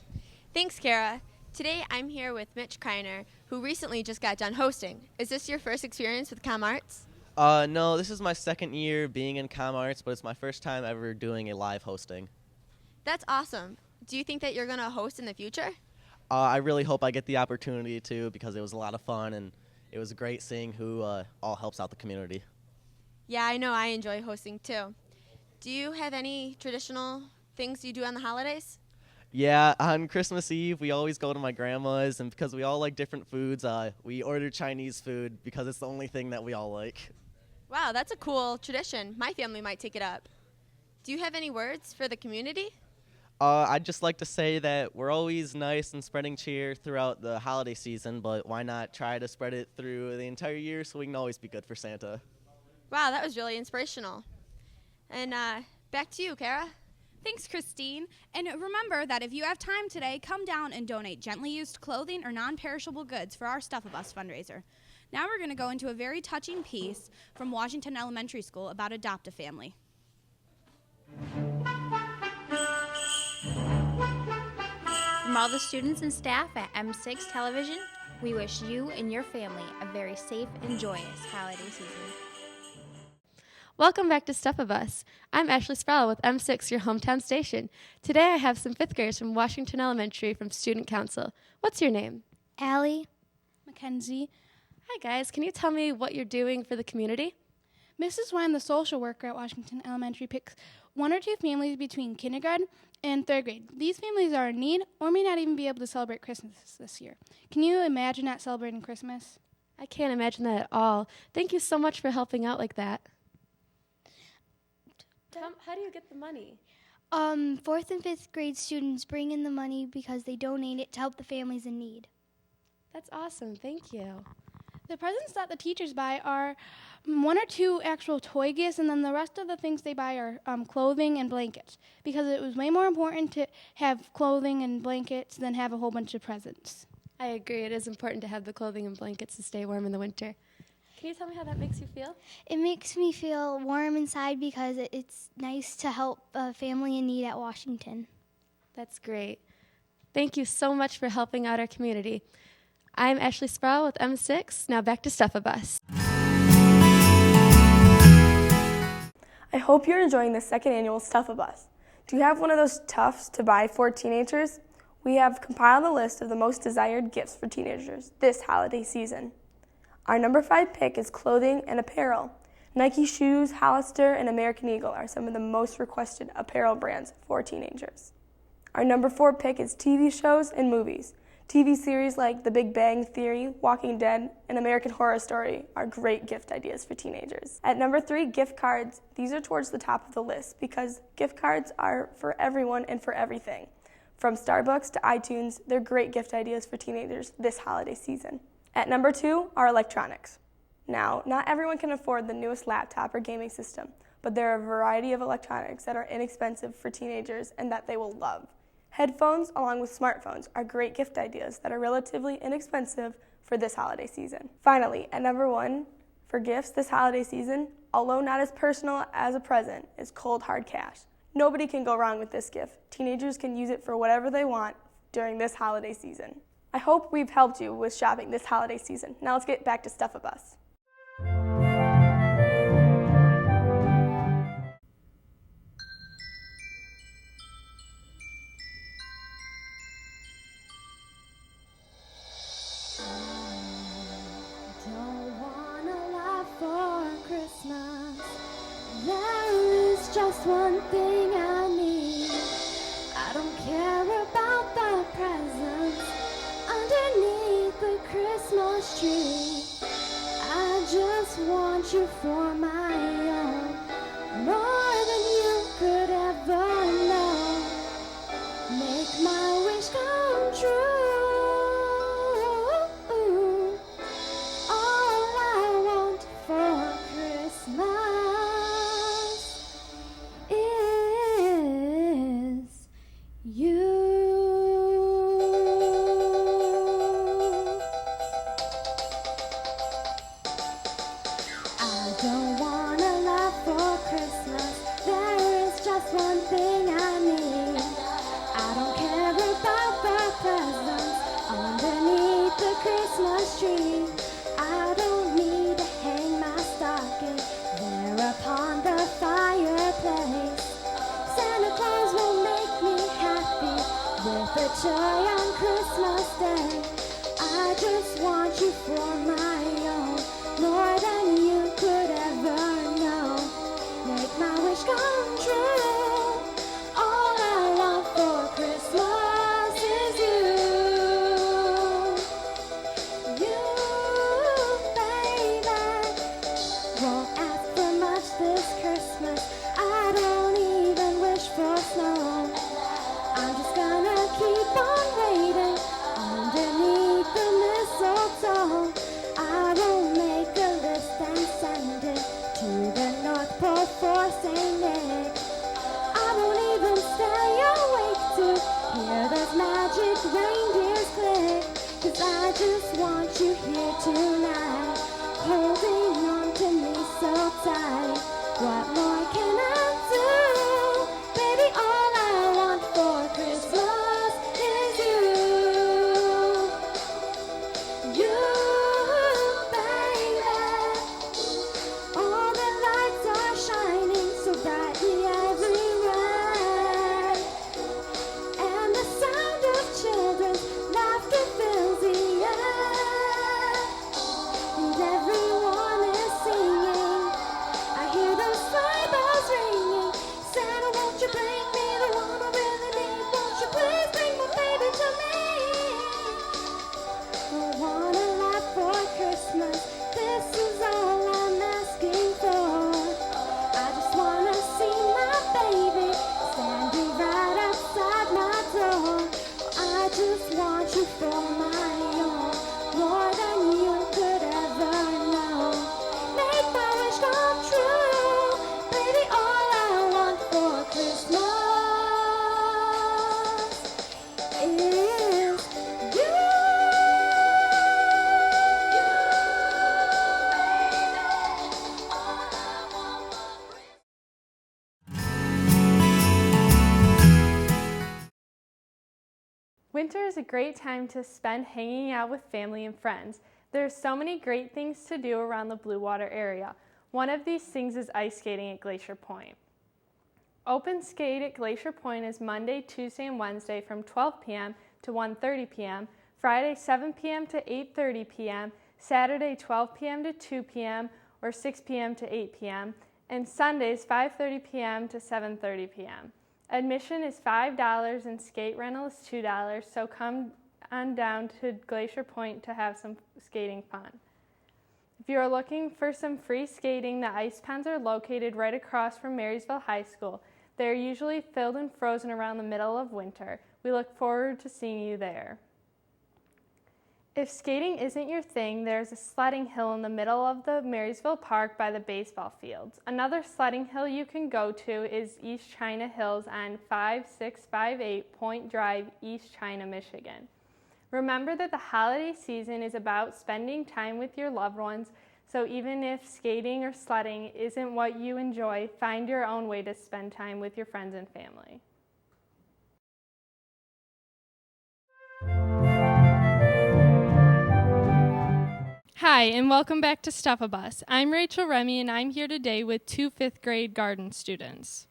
Thanks, Kara. Today I'm here with Mitch Kreiner, who recently just got done hosting. Is this your first experience with Com Arts? No, this is my second year being in Com Arts, but it's my first time ever doing a live hosting. That's awesome. Do you think that you're going to host in the future? I really hope I get the opportunity to, because it was a lot of fun and it was great seeing who all helps out the community. Yeah, I know I enjoy hosting too. Do you have any traditional things you do on the holidays? Yeah, on Christmas Eve, we always go to my grandma's, and because we all like different foods, we order Chinese food because it's the only thing that we all like. Wow, that's a cool tradition. My family might take it up. Do you have any words for the community? I'd just like to say that we're always nice and spreading cheer throughout the holiday season, but why not try to spread it through the entire year so we can always be good for Santa? Wow, that was really inspirational. And back to you, Kara. Thanks, Christine. And remember that if you have time today, come down and donate gently used clothing or non-perishable goods for our Stuff a Bus fundraiser. Now we're going to go into a very touching piece from Washington Elementary School about Adopt-A-Family. From all the students and staff at M6 Television, we wish you and your family a very safe and joyous holiday season. Welcome back to Stuff of Us. I'm Ashley Sproul with M6, your hometown station. Today I have some fifth graders from Washington Elementary from Student Council. What's your name? Allie. Mackenzie. Hi guys, can you tell me what you're doing for the community? Mrs. Wine, the social worker at Washington Elementary, picks 1 or 2 families between kindergarten and 3rd grade. These families are in need or may not even be able to celebrate Christmas this year. Can you imagine not celebrating Christmas? I can't imagine that at all. Thank you so much for helping out like that. How do you get the money? 4th and 5th grade students bring in the money because they donate it to help the families in need. That's awesome. Thank you. The presents that the teachers buy are 1 or 2 actual toy gifts, and then the rest of the things they buy are clothing and blankets, because it was way more important to have clothing and blankets than have a whole bunch of presents. I agree. It is important to have the clothing and blankets to stay warm in the winter. Can you tell me how that makes you feel? It makes me feel warm inside because it's nice to help a family in need at Washington. That's great. Thank you so much for helping out our community. I'm Ashley Sproul with M6. Now back to Stuff a Bus. I hope you're enjoying the second annual Stuff a Bus. Do you have one of those tufts to buy for teenagers? We have compiled a list of the most desired gifts for teenagers this holiday season. Our number 5 pick is clothing and apparel. Nike shoes, Hollister, and American Eagle are some of the most requested apparel brands for teenagers. Our number 4 pick is TV shows and movies. TV series like The Big Bang Theory, Walking Dead, and American Horror Story are great gift ideas for teenagers. At number 3, gift cards. These are towards the top of the list because gift cards are for everyone and for everything. From Starbucks to iTunes, they're great gift ideas for teenagers this holiday season. At number 2 are electronics. Now, not everyone can afford the newest laptop or gaming system, but there are a variety of electronics that are inexpensive for teenagers and that they will love. Headphones, along with smartphones, are great gift ideas that are relatively inexpensive for this holiday season. Finally, at number 1 for gifts this holiday season, although not as personal as a present, is cold hard cash. Nobody can go wrong with this gift. Teenagers can use it for whatever they want during this holiday season. I hope we've helped you with shopping this holiday season. Now let's get back to Stuff a Bus. Don't want a lot for Christmas. There is just one thing I need. I don't care about the presents underneath the Christmas tree. I just just want you for my own, more than you could ever know. Make my wish come true. All I want for Christmas is you. I don't want a lot for Christmas. There is just one thing I need. I don't care about the presents underneath the Christmas tree. I don't need to hang my stocking there upon the fireplace. Santa Claus will make me happy with a joy on Christmas Day. I just want you for my own, more than you could ever know. Make my wish come true. All I want for Christmas is you. You, baby. Won't ask for much this Christmas. I don't even wish for snow. I'm just gonna keep on waiting underneath the mistletoe. I will make a list and send it to the North Pole for St. Nick. I won't even stay awake to hear those magic reindeers click. 'Cause I just want you here tonight, holding on to me so tight. What more can I do? Baby, all I want for Christmas is you. You, baby. All the lights are shining so brightly everywhere, and the sound of children's laughter fills the air, and everyone is singing. I hear those sleigh bells ringing. Santa, won't you bring me the one I really need? Won't you please bring my baby to me? I want a lot for Christmas. This is all I'm asking for. I just wanna see my baby standing right outside my door. I just want you for my own, more than you could ever know. Make my wish come true. Baby, all I want for Christmas is you. Winter is a great time to spend hanging out with family and friends. There are so many great things to do around the Blue Water area. One of these things is ice skating at Glacier Point. Open skate at Glacier Point is Monday, Tuesday, and Wednesday from 12 p.m. to 1:30 p.m., Friday 7 p.m. to 8:30 p.m., Saturday 12 p.m. to 2 p.m. or 6 p.m. to 8 p.m., and Sundays 5:30 p.m. to 7:30 p.m. Admission is $5 and skate rental is $2, so come on down to Glacier Point to have some skating fun. If you are looking for some free skating, the ice ponds are located right across from Marysville High School. They are usually filled and frozen around the middle of winter. We look forward to seeing you there. If skating isn't your thing, there's a sledding hill in the middle of the Marysville Park by the baseball fields. Another sledding hill you can go to is East China Hills on 5658 Point Drive, East China, Michigan. Remember that the holiday season is about spending time with your loved ones, so even if skating or sledding isn't what you enjoy, find your own way to spend time with your friends and family. Hi, and welcome back to Stuff a Bus. I'm Rachel Remy, and I'm here today with two fifth grade garden students.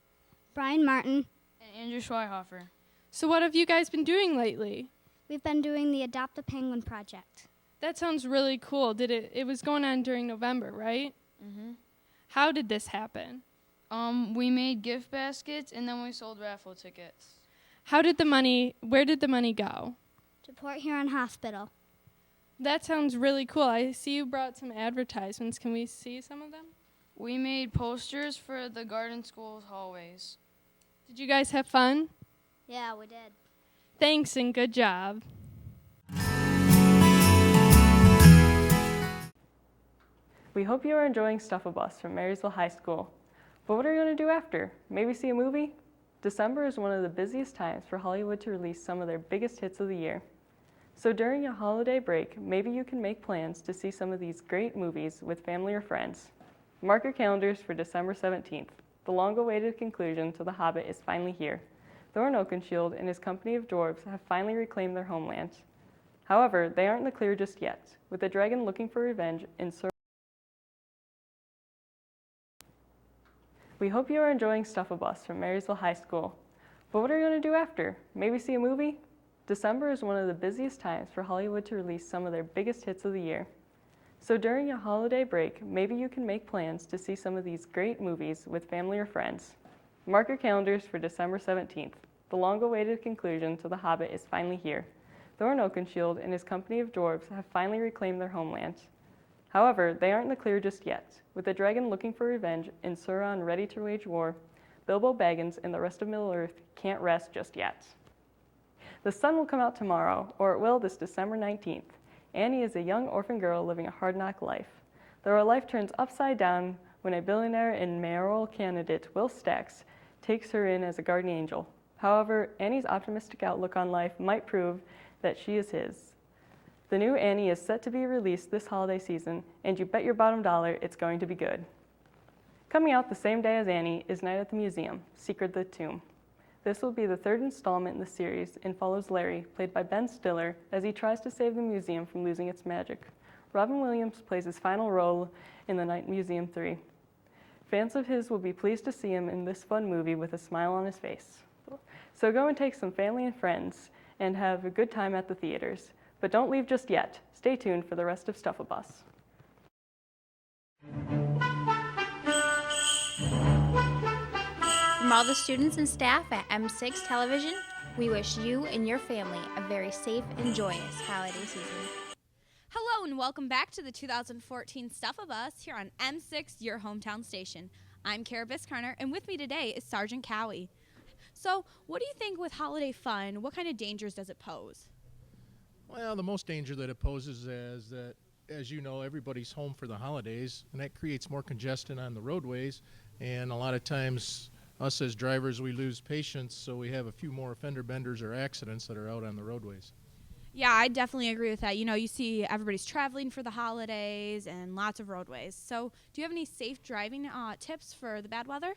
Brian Martin. And Andrew Schweihofer. So what have you guys been doing lately? We've been doing the Adopt a Penguin project. That sounds really cool. It was going on during November, right? Mm-hmm. How did this happen? We made gift baskets, and then we sold raffle tickets. Where did the money go? To Port Huron Hospital. That sounds really cool. I see you brought some advertisements. Can we see some of them? We made posters for the garden school's hallways. Did you guys have fun? Yeah, we did. Thanks and good job. We hope you are enjoying Stuff-A-Bus from Marysville High School. But what are you going to do after? Maybe see a movie? December is one of the busiest times for Hollywood to release some of their biggest hits of the year. So during your holiday break, maybe you can make plans to see some of these great movies with family or friends. Mark your calendars for December 17th. The long-awaited conclusion to The Hobbit is finally here. Thorin Oakenshield and his company of dwarves have finally reclaimed their homeland. However, they aren't in the clear just yet, with the dragon looking for revenge in We hope you are enjoying Stuff-A-Bus from Marysville High School. But what are you going to do after? Maybe see a movie? December is one of the busiest times for Hollywood to release some of their biggest hits of the year. So during your holiday break, maybe you can make plans to see some of these great movies with family or friends. Mark your calendars for December 17th. The long-awaited conclusion to The Hobbit is finally here. Thorin Oakenshield and his company of dwarves have finally reclaimed their homeland. However, they aren't in the clear just yet, with the dragon looking for revenge and Sauron ready to wage war. Bilbo Baggins and the rest of Middle-earth can't rest just yet. The sun will come out tomorrow, or it will this December 19th. Annie is a young orphan girl living a hard-knock life. Though her life turns upside down when a billionaire and mayoral candidate, Will Stacks, takes her in as a guardian angel. However, Annie's optimistic outlook on life might prove that she is his. The new Annie is set to be released this holiday season, and you bet your bottom dollar it's going to be good. Coming out the same day as Annie is Night at the Museum, Secret of the Tomb. This will be the third installment in the series and follows Larry, played by Ben Stiller, as he tries to save the museum from losing its magic. Robin Williams plays his final role in The Night Museum 3. Fans of his will be pleased to see him in this fun movie with a smile on his face. So go and take some family and friends and have a good time at the theaters. But don't leave just yet. Stay tuned for the rest of Stuff-A-Bus. From all the students and staff at M6 Television, we wish you and your family a very safe and joyous holiday season. Hello and welcome back to the 2014 Stuff-A-Bus here on M6, your hometown station. I'm Kara Biskarner, and with me today is Sergeant Cowie. So, what do you think with holiday fun? What kind of dangers does it pose? Well, the most danger that it poses is that, as you know, everybody's home for the holidays, and that creates more congestion on the roadways, and a lot of times us as drivers, we lose patience, so we have a few more fender benders or accidents that are out on the roadways. Yeah, I definitely agree with that. You know, you see everybody's traveling for the holidays and lots of roadways. So, do you have any safe driving tips for the bad weather?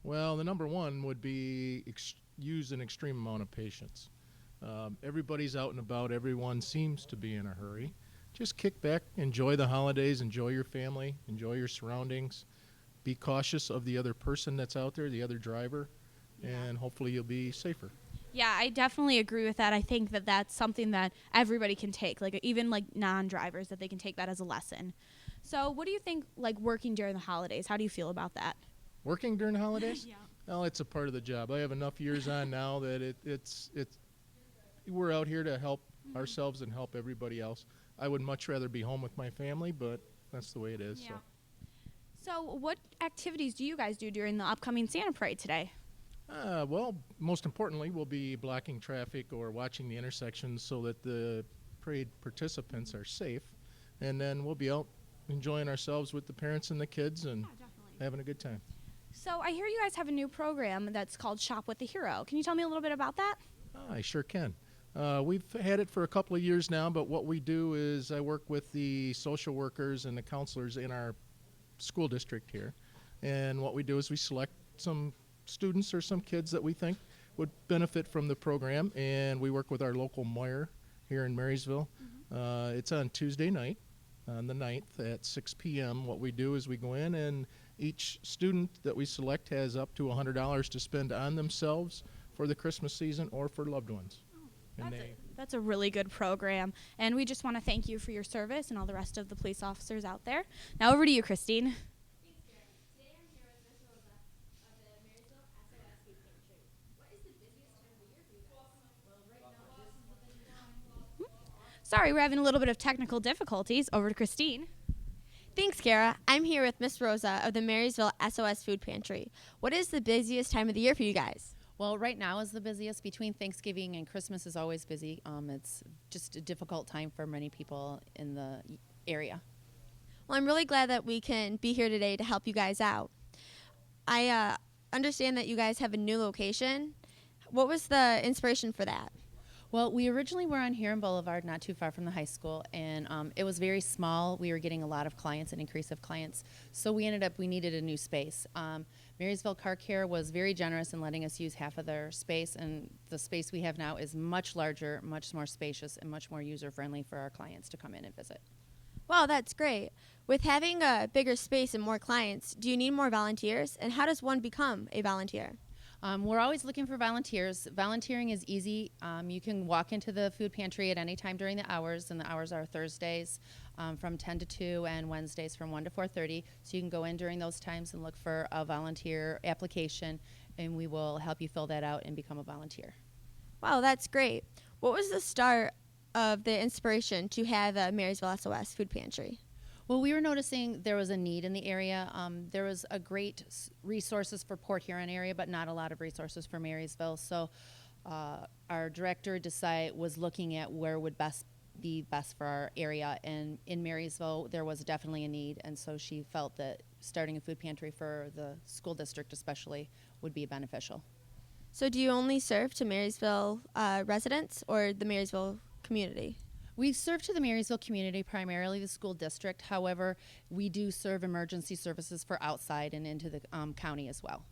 Well, the number one would be use an extreme amount of patience. Everybody's out and about. Everyone seems to be in a hurry. Just kick back, enjoy the holidays, enjoy your family, enjoy your surroundings. Be cautious of the other person that's out there, the other driver, and hopefully you'll be safer. Yeah, I definitely agree with that. I think that that's something that everybody can take, like even like non-drivers, that they can take that as a lesson. So what do you think, like working during the holidays? How do you feel about that? Working during the holidays? Yeah. Well, it's a part of the job. I have enough years on now that it's we're out here to help ourselves and help everybody else. I would much rather be home with my family, but that's the way it is. Yeah. So what activities do you guys do during the upcoming Santa Parade today? Well, most importantly, we'll be blocking traffic or watching the intersections so that the parade participants are safe. And then we'll be out enjoying ourselves with the parents and the kids and having a good time. So I hear you guys have a new program that's called Shop with the Hero. Can you tell me a little bit about that? I sure can. We've had it for a couple of years now, but what we do is I work with the social workers and the counselors in our school district here. And what we do is we select some students or some kids that we think would benefit from the program, and we work with our local mayor here in Marysville. It's on Tuesday night, on the 9th at 6 p.m. What we do is we go in, and each student that we select has up to $100 to spend on themselves for the Christmas season or for loved ones. That's a really good program, and we just want to thank you for your service and all the rest of the police officers out there. Now over to you, Christine. Sorry, we're having a little bit of technical difficulties. Over to Christine. Thanks, Kara. I'm here with Miss Rosa of the Marysville SOS Food Pantry. What is the busiest time of the year for you guys? Well, right now is the busiest. Between Thanksgiving and Christmas is always busy. It's just a difficult time for many people in the area. Well, I'm really glad that we can be here today to help you guys out. I understand that you guys have a new location. What was the inspiration for that? Well, we originally were on Huron Boulevard, not too far from the high school, and it was very small. We were getting a lot of clients, an increase of clients, so we needed a new space. Marysville Car Care was very generous in letting us use half of their space, and the space we have now is much larger, much more spacious, and much more user-friendly for our clients to come in and visit. Wow, that's great. With having a bigger space and more clients, do you need more volunteers? And how does one become a volunteer? We're always looking for volunteers. Volunteering is easy. You can walk into the food pantry at any time during the hours, and the hours are Thursdays from 10 to 2 and Wednesdays from 1 to 4:30. So you can go in during those times and look for a volunteer application, and we will help you fill that out and become a volunteer. Wow, that's great. What was the start of the inspiration to have a Marysville SOS Food Pantry? Well, we were noticing there was a need in the area. There was a great resources for Port Huron area, but not a lot of resources for Marysville. So our director was looking at where would be best for our area. And in Marysville, there was definitely a need. And so she felt that starting a food pantry for the school district especially would be beneficial. So do you only serve to Marysville residents or the Marysville community? We serve to the Marysville community, primarily the school district. However, we do serve emergency services for outside and into the county as well.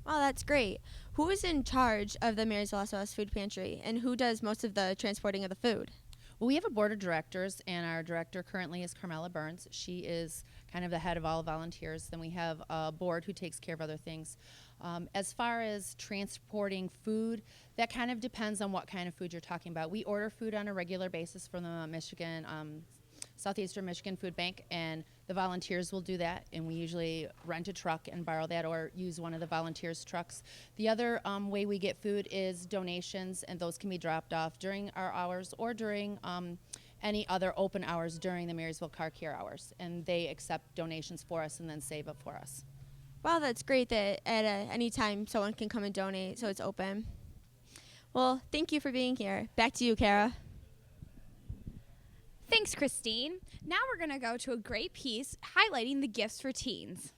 Wow, that's great. Who is in charge of the Marysville SOS Food Pantry, and who does most of the transporting of the food? Well, we have a board of directors, and our director currently is Carmela Burns. She is kind of the head of all volunteers. Then we have a board who takes care of other things. As far as transporting food, that kind of depends on what kind of food you're talking about. We order food on a regular basis from the Southeastern Michigan Food Bank, and the volunteers will do that, and we usually rent a truck and borrow that or use one of the volunteers' trucks. The other way we get food is donations, and those can be dropped off during our hours or during any other open hours during the Marysville Car Care hours, and they accept donations for us and then save it for us. Wow, that's great that at any time someone can come and donate, so it's open. Well, thank you for being here. Back to you, Kara. Thanks, Christine. Now we're going to go to a great piece highlighting the gifts for teens.